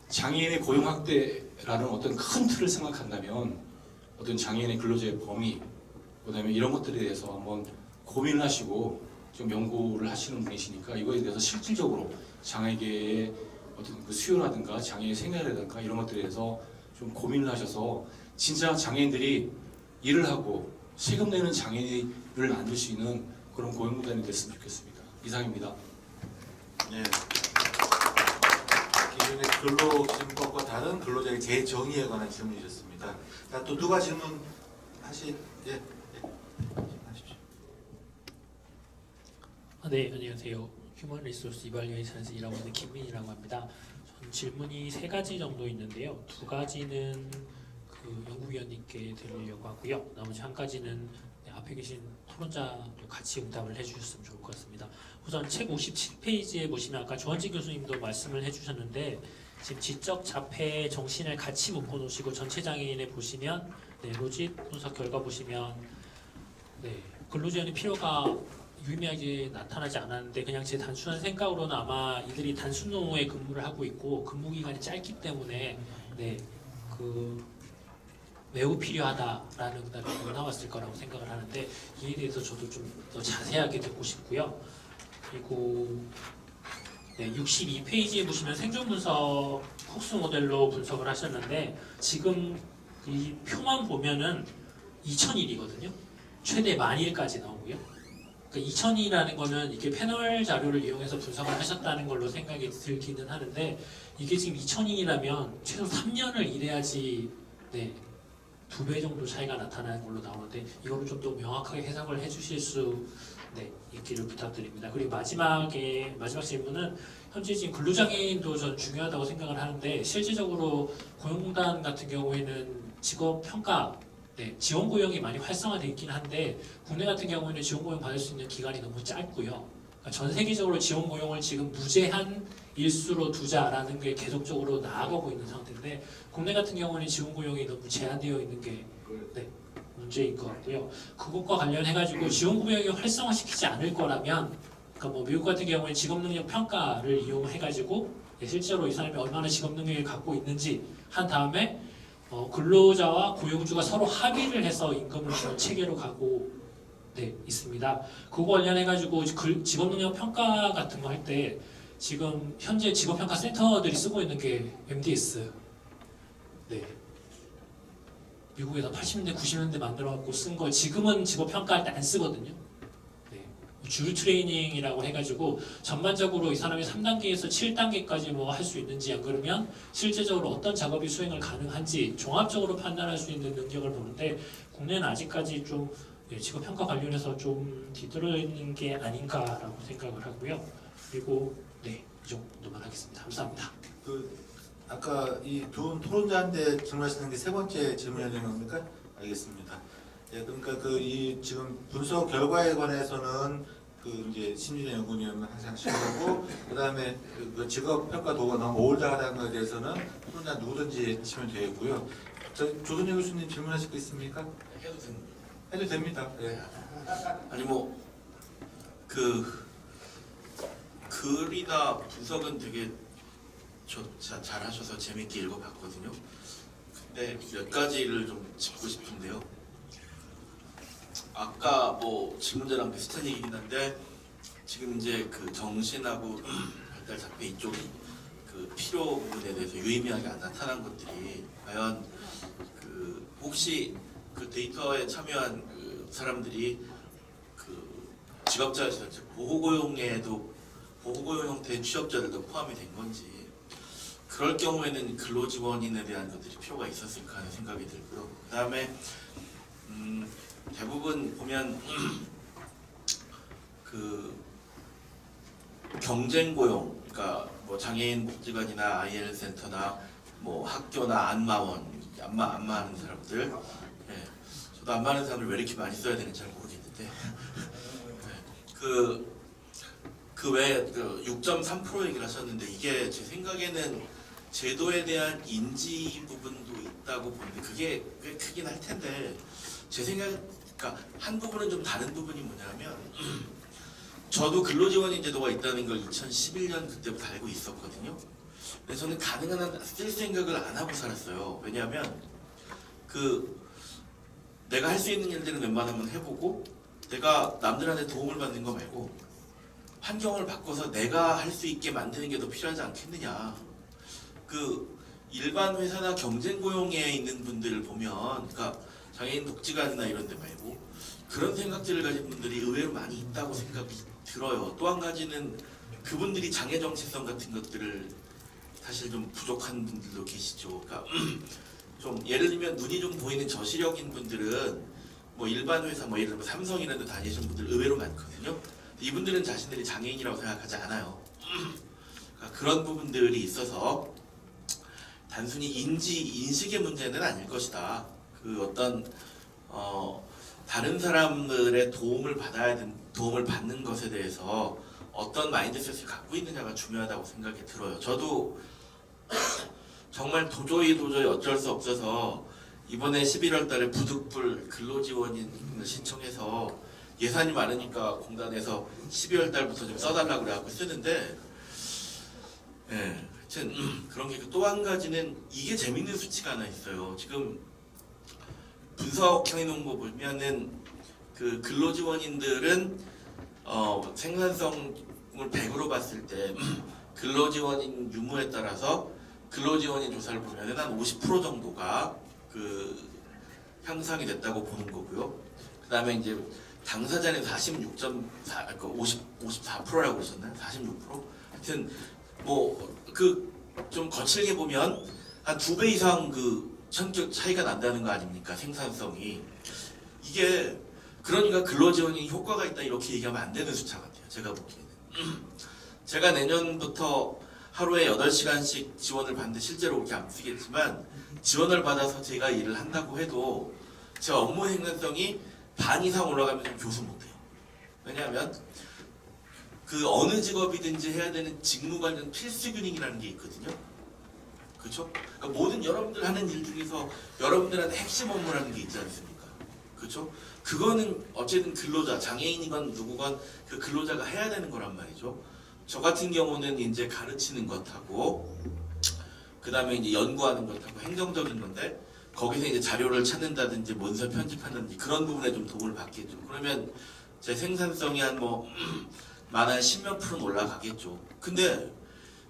장애인의 고용 확대라는 어떤 큰 틀을 생각한다면 어떤 장애인의 근로자의 범위 그다음에 이런 것들에 대해서 한번 고민을 하시고 좀 연구를 하시는 분이시니까 이거에 대해서 실질적으로 장애계의 어떤 그 수요라든가 장애의 생활이라든가 이런 것들에 대해서 좀 고민을 하셔서 진짜 장애인들이 일을 하고 세금 내는 장애인을 만들 수 있는 그런 고용공단이 됐으면 좋겠습니다. 이상입니다. 예. 기존의 근로기준법과 다른 근로자의 재정의에 관한 질문이셨습니다. 자, 또 누가 질문하실? 예. 하십시오. 네, 안녕하세요. 휴먼 리소스 이발리에이션에서 일하고 있는 김민이라고 합니다. 전 질문이 3가지 정도 있는데요. 2가지는 그 연구위원님께 드리려고 하고요. 나머지 1가지는 앞에 계신 토론자도 같이 응답을 해주셨으면 좋을 것 같습니다. 우선 책 57페이지에 보시면 아까 조원진 교수님도 말씀을 해주셨는데 지금 지적 자폐 정신을 같이 묶어놓으시고 전체 장애인에 보시면 로직 분석 결과 보시면 근로지원의 필요가 유의미하게 나타나지 않았는데 그냥 제 단순한 생각으로는 아마 이들이 단순 노무에 근무를 하고 있고 근무 기간이 짧기 때문에 매우 필요하다라는 답이 나왔을 거라고 생각을 하는데 이에 대해서 저도 좀 더 자세하게 듣고 싶고요. 그리고 62페이지에 보시면 생존 분석 콕스 모델로 분석을 하셨는데 지금 이 표만 보면은 2000일이거든요. 최대 10,000일까지 나오고요. 그러니까 2000이라는 거는 이게 패널 자료를 이용해서 분석을 하셨다는 걸로 생각이 들기는 하는데 이게 지금 2000이라면 최소 3년을 일해야지 2배 정도 차이가 나타나는 걸로 나오는데 이거를 좀 더 명확하게 해석을 해주실 수 있기를 부탁드립니다. 그리고 마지막 질문은 현재 지금 근로장애인도 전 중요하다고 생각을 하는데 실질적으로 고용공단 같은 경우에는 직업평가 지원 고용이 많이 활성화되어 있긴 한데 국내 같은 경우에는 지원 고용 받을 수 있는 기간이 너무 짧고요. 그러니까 전 세계적으로 지원 고용을 지금 무제한 일수로 두자라는 게 계속적으로 나아가고 있는 상태인데 국내 같은 경우는 지원 고용이 너무 제한되어 있는 게 문제인 것 같고요. 그것과 관련해가지고 지원 고용을 활성화시키지 않을 거라면 그러니까 뭐 미국 같은 경우는 직업능력 평가를 이용해가지고 실제로 이 사람이 얼마나 직업능력을 갖고 있는지 한 다음에 근로자와 고용주가 서로 합의를 해서 임금을 주는 체계로 가고 있습니다. 그거 관련해가지고 직업능력 평가 같은 거 할 때 지금 현재 직업평가 센터들이 쓰고 있는 게 MDS. 미국에서 80년대, 90년대 만들어갖고 쓴 걸 지금은 직업평가할 때 안 쓰거든요. 주류 트레이닝이라고 해가지고 전반적으로 이 사람이 3단계에서 7단계까지 뭐 할 수 있는지 안 그러면 실제적으로 어떤 작업이 수행을 가능한지 종합적으로 판단할 수 있는 능력을 보는데 국내는 아직까지 좀 직업평가 관련해서 좀 뒤떨어 있는 게 아닌가라고 생각을 하고요. 그리고 이 정도만 하겠습니다. 감사합니다. 아까 이 두 토론자한테 질문하시는 게 3번째 질문이었는 겁니까? 알겠습니다. 예, 그러니까 이 지금 분석 결과에 관해서는 이제 심리전 연구위원은 항상 시고고 그다음에 그 직업 평가 도구가 너무 올드하다는 것에 대해서는 토론자 누구든지 치면 되고요. 조선영 교수님 질문하실 거 있습니까? 해도 됩니다. 예. 아니 글이나 분석은 되게 잘하셔서 재밌게 읽어봤거든요. 근데 몇 가지를 좀 짚고 싶은데요. 아까 뭐 질문자랑 비슷한 얘기긴 한데 지금 이제 그 정신하고 발달 장애 이쪽이 그 필요 부분에 대해서 유의미하게 안 나타난 것들이 과연 그 혹시 그 데이터에 참여한 그 사람들이 그 직업자에서 보호고용에도 보호고용 형태의 취업자들도 포함이 된 건지, 그럴 경우에는 근로지원인에 대한 것들이 필요가 있었을까 하는 생각이 들고요. 그 다음에 대부분 보면 그 경쟁고용, 그러니까 뭐 장애인 복지관이나 IL 센터나 뭐 학교나 안마원, 안마하는 사람들, 예, 저도 안마하는 사람을 왜 이렇게 많이 써야 되는지 잘 모르겠는데, 예, 그 외에 그 6.3% 얘기를 하셨는데 이게 제 생각에는 제도에 대한 인지 부분도 있다고 보는데 그게 꽤 크긴 할 텐데, 제 생각, 그러니까 한 부분은 좀 다른 부분이 뭐냐면 저도 근로지원인 제도가 있다는 걸 2011년 그때부터 알고 있었거든요. 근데 저는 가능한 한 쓸 생각을 안 하고 살았어요. 왜냐하면 그 내가 할 수 있는 일들은 웬만하면 해보고 내가 남들한테 도움을 받는 거 말고 환경을 바꿔서 내가 할 수 있게 만드는 게 더 필요하지 않겠느냐. 그 일반 회사나 경쟁 고용에 있는 분들을 보면, 그러니까 장애인 복지관이나 이런 데 말고 그런 생각들을 가진 분들이 의외로 많이 있다고 생각이 들어요. 또 한 가지는 그분들이 장애 정체성 같은 것들을 사실 좀 부족한 분들도 계시죠. 그러니까 좀 예를 들면 눈이 좀 보이는 저시력인 분들은 뭐 일반 회사 뭐 예를 들면 삼성 이런 데 다니시는 분들 의외로 많거든요. 이분들은 자신들이 장애인이라고 생각하지 않아요. 그러니까 그런 부분들이 있어서 단순히 인식의 문제는 아닐 것이다. 그 어떤 다른 사람들의 도움을 받는 것에 대해서 어떤 마인드셋을 갖고 있느냐가 중요하다고 생각이 들어요. 저도 정말 도저히 어쩔 수 없어서 이번에 11월 달에 부득불 근로지원인을 신청해서 예산이 많으니까 공단에서 12월 달부터 좀 써달라고 그래갖고 쓰는데, 예, 하여튼 그런 게 또 한 가지는 이게 재밌는 수치가 하나 있어요. 지금 분석해 놓은 거 보면은 그 근로지원인들은 생산성을 100으로 봤을 때 근로지원인 유무에 따라서 근로지원인 조사를 보면은 한 50% 정도가 그 향상이 됐다고 보는 거고요. 그 다음에 이제 당사자는 54%라고 그러셨나요? 46%? 하여튼 뭐 그 좀 거칠게 보면 한 2배 이상 그 성격 차이가 난다는 거 아닙니까? 생산성이. 이게 그러니까 근로지원이 효과가 있다 이렇게 얘기하면 안 되는 숫자 같아요. 제가 보기에는. 제가 내년부터 하루에 8시간씩 지원을 받는데 실제로 그렇게 안 쓰겠지만 지원을 받아서 제가 일을 한다고 해도 제 업무 생산성이 반 이상 올라가면 좀 교수 못해요. 왜냐하면 그 어느 직업이든지 해야 되는 직무 관련 필수 균형이라는 게 있거든요. 그렇죠? 그러니까 모든 여러분들 하는 일 중에서 여러분들한테 핵심 업무라는 게 있지 않습니까? 그렇죠? 그거는 어쨌든 근로자, 장애인이건 누구건 그 근로자가 해야 되는 거란 말이죠. 저 같은 경우는 이제 가르치는 것하고 그 다음에 이제 연구하는 것하고 행정적인 건데 거기서 이제 자료를 찾는다든지 문서 편집한다든지 그런 부분에 좀 도움을 받겠죠. 그러면 제 생산성이 한 뭐 많아야 10몇 %는 올라가겠죠. 근데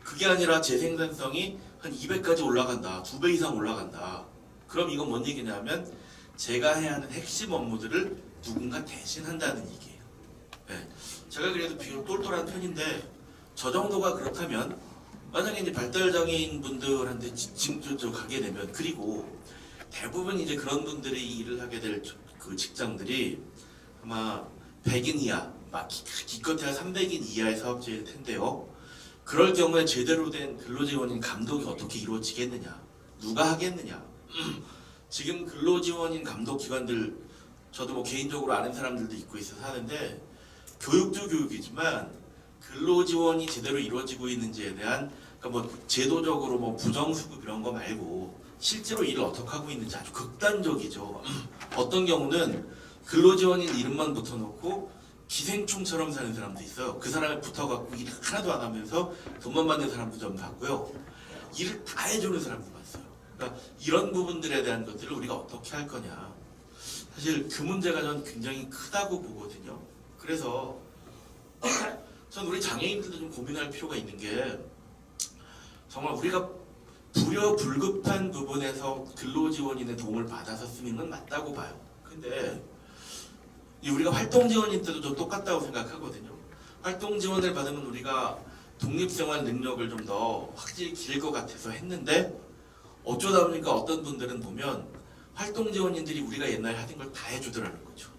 그게 아니라 제 생산성이 한 200까지 올라간다. 2배 이상 올라간다. 그럼 이건 뭔 얘기냐면 제가 해야 하는 핵심 업무들을 누군가 대신한다는 얘기예요. 네. 제가 그래도 비록 똘똘한 편인데 저 정도가 그렇다면 만약에 이제 발달장애인 분들한테 직접적으로 가게 되면, 그리고 대부분 이제 그런 분들이 일을 하게 될 그 직장들이 아마 100인 이하, 기껏해야 300인 이하의 사업체일 텐데요. 그럴 경우에 제대로 된 근로지원인 감독이 어떻게 이루어지겠느냐? 누가 하겠느냐? 지금 근로지원인 감독 기관들 저도 뭐 개인적으로 아는 사람들도 있고 있어서 하는데 교육도 교육이지만 근로지원이 제대로 이루어지고 있는지에 대한, 그러니까 뭐 제도적으로 뭐 부정수급 이런 거 말고 실제로 일을 어떻게 하고 있는지 아주 극단적이죠. 어떤 경우는 근로지원인 이름만 붙여놓고 기생충처럼 사는 사람도 있어요. 그 사람이 붙어갖고 일 하나도 안 하면서 돈만 받는 사람도 좀 봤고요. 일을 다 해주는 사람도 봤어요. 그러니까 이런 부분들에 대한 것들을 우리가 어떻게 할 거냐. 사실 그 문제가 전 굉장히 크다고 보거든요. 그래서 전 우리 장애인들도 좀 고민할 필요가 있는 게 정말 우리가 불급한 부분에서 근로지원인의 도움을 받아서 쓰는 건 맞다고 봐요. 근데 우리가 활동지원인 때도 좀 똑같다고 생각하거든요. 활동지원을 받으면 우리가 독립생활 능력을 좀 더 확실히 기를 것 같아서 했는데 어쩌다 보니까 어떤 분들은 보면 활동지원인들이 우리가 옛날에 하던 걸 다 해주더라는 거죠.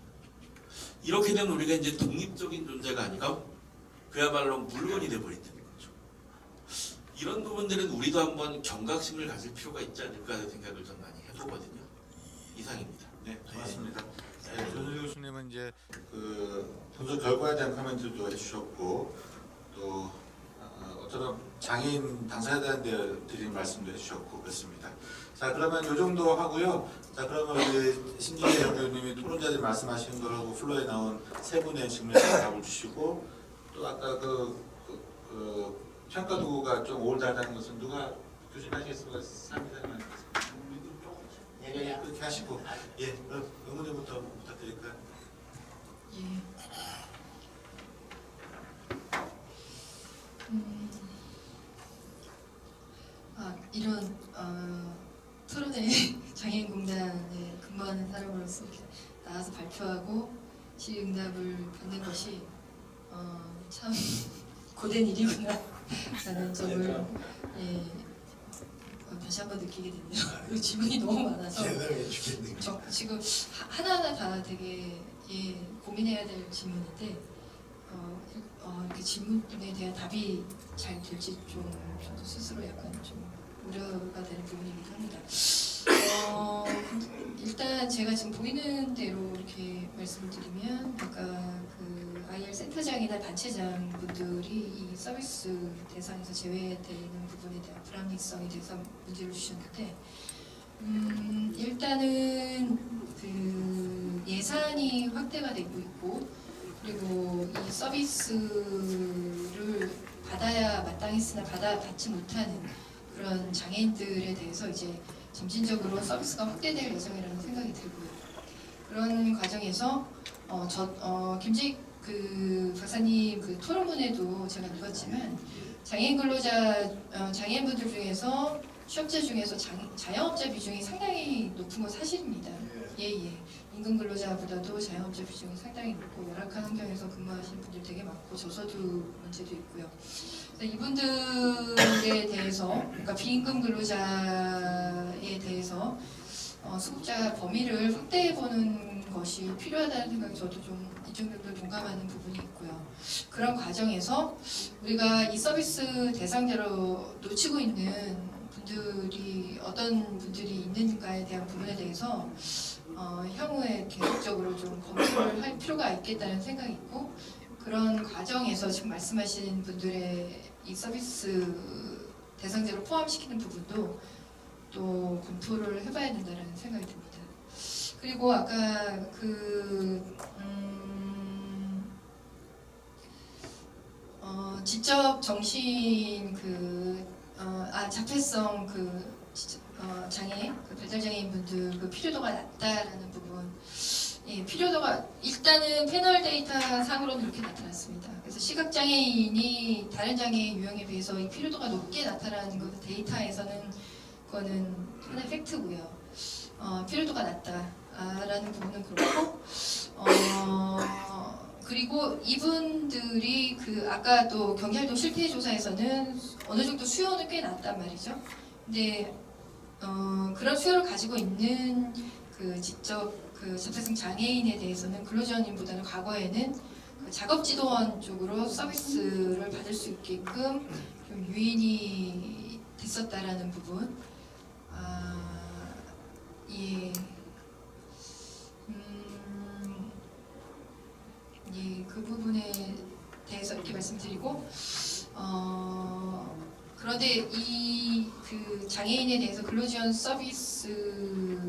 이렇게 되면 우리가 이제 독립적인 존재가 아니라 그야말로 물건이 돼버린다는 거죠. 이런 부분들은 우리도 한번 경각심을 가질 필요가 있지 않을까 하는 생각을 좀 많이 해보거든요. 이상입니다. 네, 고맙습니다. 네, 조준일 교수님은 이제 그 분석 결과에 대한 코멘트도 해주셨고 또 어쩌면 장애인 당사자에 대한 드린 말씀도 해주셨고 그렇습니다. 자 그러면 이 정도 하고요. 자 그러면 우리 신진애 연구위원님이 토론자들이 말씀하신 거하고 플로에 나온 세 분의 질문에 답을 주시고 또 아까 그 평가 도구가 좀 올드하다는 것은 누가 교수님 하시겠습니까? 3위사님 예, 그렇게 하시고 예, 그럼 의문부터 부탁드릴까요? 예. 이런 토론회 장애인공단에 근무하는 사람으로서 이렇게 나와서 발표하고 질의응답을 받는 것이 참 고된 일이구나 라는 점을 예, 다시 한번 느끼게 됐네요. 그리고 질문이 너무 많아서 지금 하나하나 다 되게 고민해야 될 질문인데 이렇게 질문에 대한 답이 잘 될지 좀 저도 스스로 약간 좀 우려가 되는 부분이기도 합니다. 일단 제가 지금 보이는 대로 이렇게 말씀을 드리면 아까 그 IR 센터장이나 단체장 분들이 이 서비스 대상에서 제외되는 부분에 대한 불합리성에 대해서 문제를 주셨는데 일단은 그 예산이 확대가 되고 있고 그리고 이 서비스를 받아야 마땅했으나 받지 못하는 그런 장애인들에 대해서 이제 점진적으로 서비스가 확대될 예정이라는 생각이 들고요. 그런 과정에서 김직 그 박사님 그 토론문에도 제가 읽었지만 장애인 근로자 장애인분들 중에서 취업자 중에서 자영업자 비중이 상당히 높은 건 사실입니다. 예. 임금 근로자보다도 자영업자 비중이 상당히 높고 열악한 환경에서 근무하시는 분들 되게 많고 저소득 문제도 있고요. 이분들에 대해서 그러니까 비임금 근로자에 대해서 수급자 범위를 확대해 보는 것이 필요하다는 생각이 저도 좀 이쪽 정도 동감하는 부분이 있고요. 그런 과정에서 우리가 이 서비스 대상자로 놓치고 있는 분들이 어떤 분들이 있는가에 대한 부분에 대해서 향후에 계속적으로 좀 검토를 할 필요가 있겠다는 생각이 있고 그런 과정에서 지금 말씀하신 분들의 이 서비스 대상자로 포함시키는 부분도 또 검토를 해봐야 된다는 생각이 듭니다. 그리고 아까 지적 정신 자폐성 장애, 발달 장애인 분들 필요도가 낮다라는 부분. 예, 필요도가 일단은 패널 데이터 상으로는 이렇게 나타났습니다. 그래서 시각 장애인이 다른 장애 유형에 비해서 이 필요도가 높게 나타나는 것 데이터에서는 그거는 하나의 팩트고요. 필요도가 낮다라는 부분은 그렇고 그리고 이분들이 아까 또 경기활동 실태 조사에서는 어느 정도 수요는 꽤 낮단 말이죠. 근데 그런 수요를 가지고 있는 직접 자폐성 장애인에 대해서는 근로지원인보다는 과거에는 작업지도원 쪽으로 서비스를 받을 수 있게끔 좀 유인이 됐었다라는 부분. 그 부분에 대해서 이렇게 말씀드리고 그런데 이 장애인에 대해서 근로지원 서비스를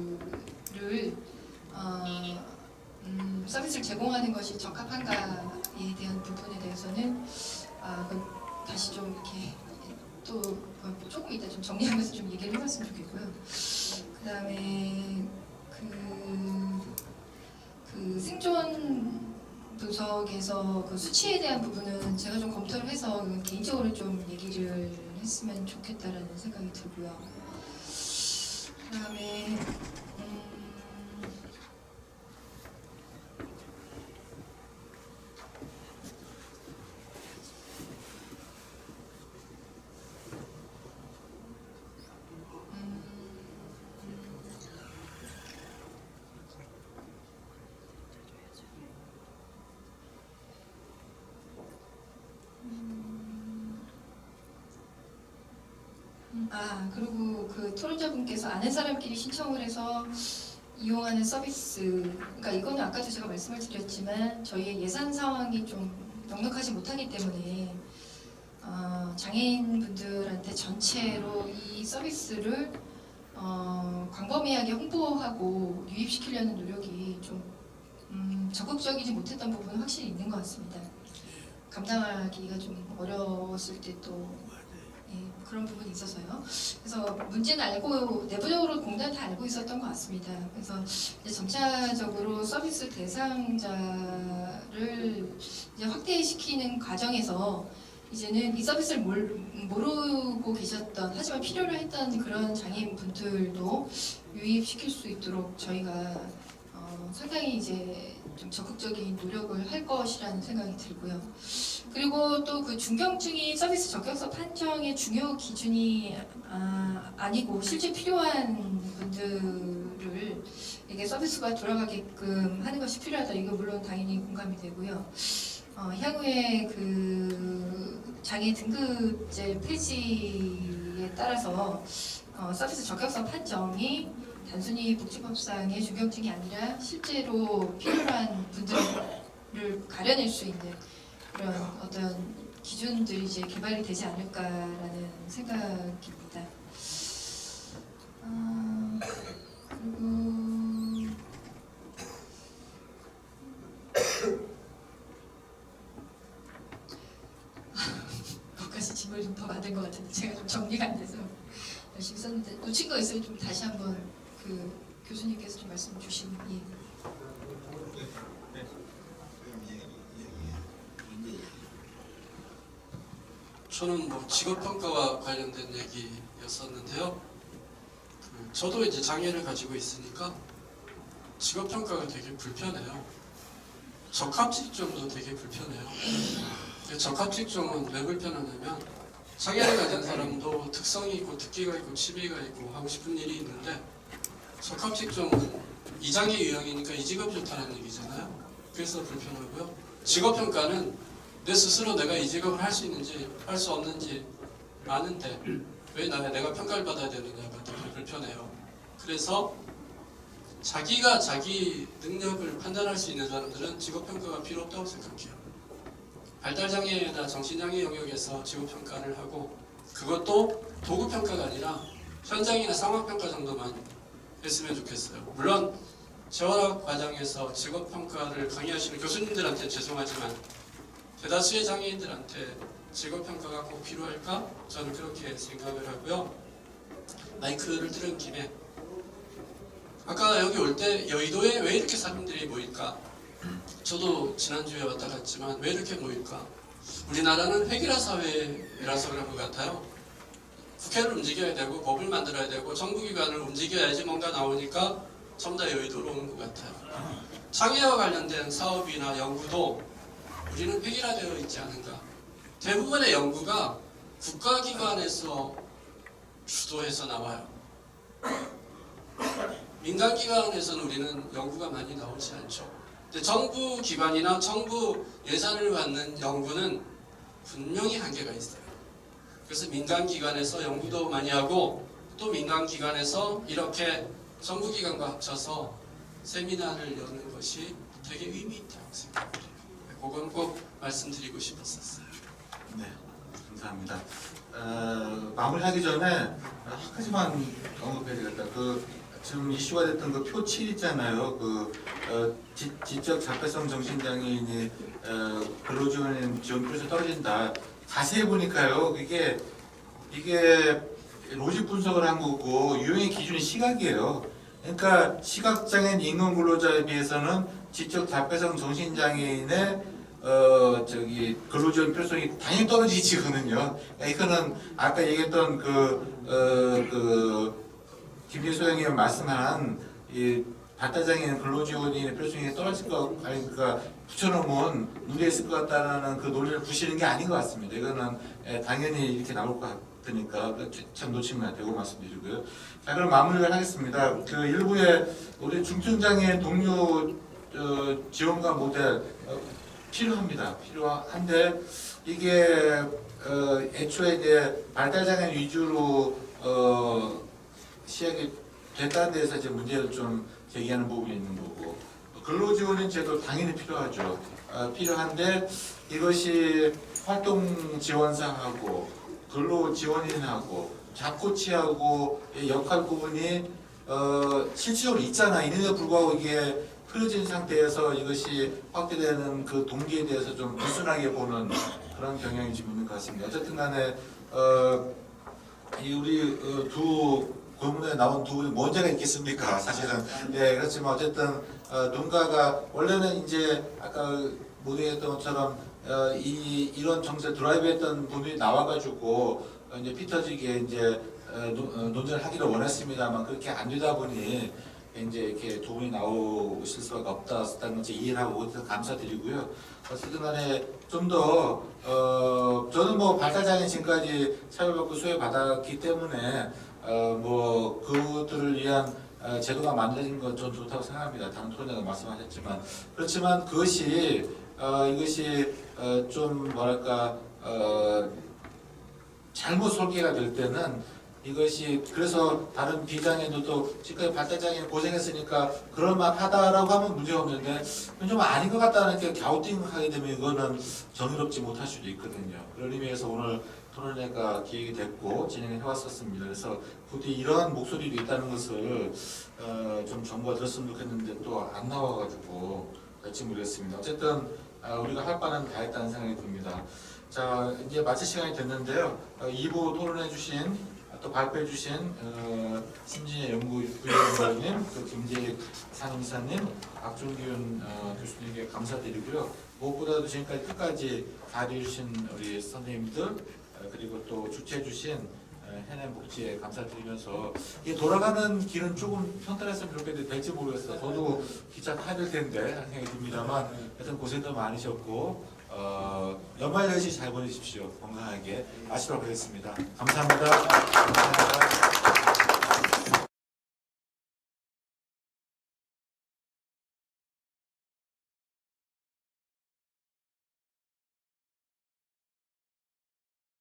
서비스를 제공하는 것이 적합한가에 대한 부분에 대해서는 다시 좀 이렇게 또 조금 이따 좀 정리하면서 좀 얘기를 해봤으면 좋겠고요. 그다음에 그 생존 분석에서 그 수치에 대한 부분은 제가 좀 검토를 해서 개인적으로 좀 얘기를 했으면 좋겠다라는 생각이 들고요. 그다음에 그리고 그 토론자분께서 아는 사람끼리 신청을 해서 이용하는 서비스, 그러니까 이거는 아까도 제가 말씀을 드렸지만 저희의 예산 상황이 좀 넉넉하지 못하기 때문에 장애인분들한테 전체로 이 서비스를 광범위하게 홍보하고 유입시키려는 노력이 좀 적극적이지 못했던 부분은 확실히 있는 것 같습니다. 감당하기가 좀 어려웠을 때또 그런 부분이 있어서요. 그래서 문제는 알고 내부적으로 공단 다 알고 있었던 것 같습니다. 그래서 이제 점차적으로 서비스 대상자를 이제 확대시키는 과정에서 이제는 이 서비스를 모르고 계셨던 하지만 필요로 했던 그런 장애인 분들도 유입시킬 수 있도록 저희가 상당히 이제 좀 적극적인 노력을 할 것이라는 생각이 들고요. 그리고 또 그 중병증이 서비스 적격서 판정의 중요 기준이 아니고 실제 필요한 분들을 이게 서비스가 돌아가게끔 하는 것이 필요하다. 이거 물론 당연히 공감이 되고요. 향후에 그 장애 등급제 폐지에 따라서 서비스 적격서 판정이 단순히 복지법상의 중병증이 아니라 실제로 필요한 분들을 가려낼 수 있는 그런 어떤 기준들이 이제 개발이 되지 않을까라는 생각입니다. 그리고 몇 가지 질문을 좀 더 받은 것 같은데 제가 좀 정리가 안 돼서 열심히 썼는데 놓친 거 있으면 좀 다시 한번 그 교수님께서 좀 말씀 주시면 저는 뭐 직업평가와 관련된 얘기였었는데요. 저도 이제 장애를 가지고 있으니까 직업평가가 되게 불편해요. 적합직종도 되게 불편해요. 적합직종은 왜 불편하냐면 장애를 가진 사람도 특성이 있고 특기가 있고 취미가 있고 하고 싶은 일이 있는데 적합직종은 이장애 유형이니까 이 직업이 좋다는 얘기잖아요. 그래서 불편하고요. 직업평가는 내 스스로 내가 이 직업을 할 수 있는지 할 수 없는지 아는데 왜 내가 평가를 받아야 되느냐가 되게 불편해요. 그래서 자기가 자기 능력을 판단할 수 있는 사람들은 직업평가가 필요 없다고 생각해요. 발달장애나 정신장애 영역에서 직업평가를 하고 그것도 도구평가가 아니라 현장이나 상황평가 정도만 했으면 좋겠어요. 물론 재활학 과정에서 직업평가를 강의하시는 교수님들한테 죄송하지만 대다수의 장애인들한테 직업평가가 꼭 필요할까? 저는 그렇게 생각을 하고요. 마이크를 들은 김에 아까 여기 올 때 여의도에 왜 이렇게 사람들이 모일까? 저도 지난주에 왔다 갔지만 왜 이렇게 모일까? 우리나라는 획일화 사회라서 그런 것 같아요. 국회를 움직여야 되고 법을 만들어야 되고 정부기관을 움직여야지 뭔가 나오니까 전부 다 여의도로 오는 것 같아요. 장애와 관련된 사업이나 연구도 우리는 획일화되어 있지 않은가. 대부분의 연구가 국가기관에서 주도해서 나와요. 민간기관에서는 우리는 연구가 많이 나오지 않죠. 근데 정부 기관이나 정부 예산을 받는 연구는 분명히 한계가 있어요. 그래서 민간기관에서 연구도 많이 하고 또 민간기관에서 이렇게 정부기관과 합쳐서 세미나를 여는 것이 되게 의미 있다고 생각해요. 그건 꼭 말씀드리고 싶었었어요. 네, 감사합니다. 마무리하기 전에 한 가지만 언급해야 되겠다. 지금 이슈가 됐던 그 표 7 있잖아요. 지적 자폐성 정신장애인이 근로지원인 지원표에서 떨어진다. 자세히 보니까요, 이게 이게 로직 분석을 한 거고 유형의 기준이 시각이에요. 그러니까 시각장애인 인권 근로자에 비해서는 지적 자폐성 정신장애인의 근로지원 필요성이 당연히 떨어지지거든요. 그러니까 이거는 아까 얘기했던 김진수 형님 말씀한 이 발달장애인 근로지원인의 필요성이 떨어질 것 아니니까 붙여놓으면 문제 있을 것 같다는 그 논리를 부시는 게 아닌 것 같습니다. 이거는 당연히 이렇게 나올 것 같으니까 참 놓치면 안 되고 말씀드리고요. 자, 그럼 마무리를 하겠습니다. 그 일부에 우리 중증장애인 동료 지원과 모델 필요합니다. 필요한데 이게 애초에 이제 발달장애인 위주로 시작이 됐다는 데서 이제 문제를 좀 제기하는 부분이 있는 거고 근로지원인 제도 당연히 필요하죠. 필요한데 이것이 활동지원사하고 근로지원인하고 잡코치하고 역할 부분이 실질적으로 있잖아. 있는데 불구하고 이게 흐려진 상태에서 이것이 확대되는 그 동기에 대해서 좀 불순하게 보는 그런 경향이 좀 있는 것 같습니다. 어쨌든 간에 이 우리 두 고문에 나온 두 분이 문제가 있겠습니까? 사실은. 네, 그렇지만 어쨌든 누군가가 원래는 이제 아까 모델했던 것처럼 이런 정책 드라이브했던 분들이 나와가지고 이제 피터지게 이제 논쟁을 하기를 원했습니다만 그렇게 안 되다 보니 이제 이렇게 두 분이 나오실 수가 없다는 것을 이해를 하고 그래서 감사드리고요. 어쨌든 간에 좀 더 저는 뭐 발달장애인 지금까지 사회복지 소외받았기 때문에 뭐 그들을 위한 제도가 만들어진 건 전 좋다고 생각합니다. 다른 토론자가 말씀하셨지만 그렇지만 그것이 이것이 좀 뭐랄까 잘못 설계가 될 때는 이것이 그래서 다른 비장애인들도 지금까지 발달장애인 고생했으니까 그럴만하다라고 하면 문제가 없는데 좀 아닌 것 같다는 게 갸우뚱하게 되면 이거는 정의롭지 못할 수도 있거든요. 그런 의미에서 오늘 토론회가 기획이 됐고 진행해 왔었습니다. 그래서 부디 이러한 목소리도 있다는 것을 좀 정부가 들었으면 좋겠는데 또 안 나와가지고 될지 모르겠습니다. 어쨌든 우리가 할 바는 다 했다는 생각이 듭니다. 자, 이제 마칠 시간이 됐는데요. 2부 토론해 주신 또 발표해 주신 신진의 연구부위원님, 또 김재익 상임이사님, 박종균 교수님께 감사드리고요. 무엇보다도 지금까지 끝까지 자리해 주신 우리 선생님들 그리고 또 주최해 주신 해냄복지에 감사드리면서 이게 돌아가는 길은 조금 평탄했으면 좋겠는데 될지 모르겠어요. 저도 기차 타야 될 텐데 하는 생각이 듭니다만 하여튼 고생도 많으셨고 연말 연시 잘 보내십시오. 건강하게 마치도록 하겠습니다. 감사합니다. 감사합니다.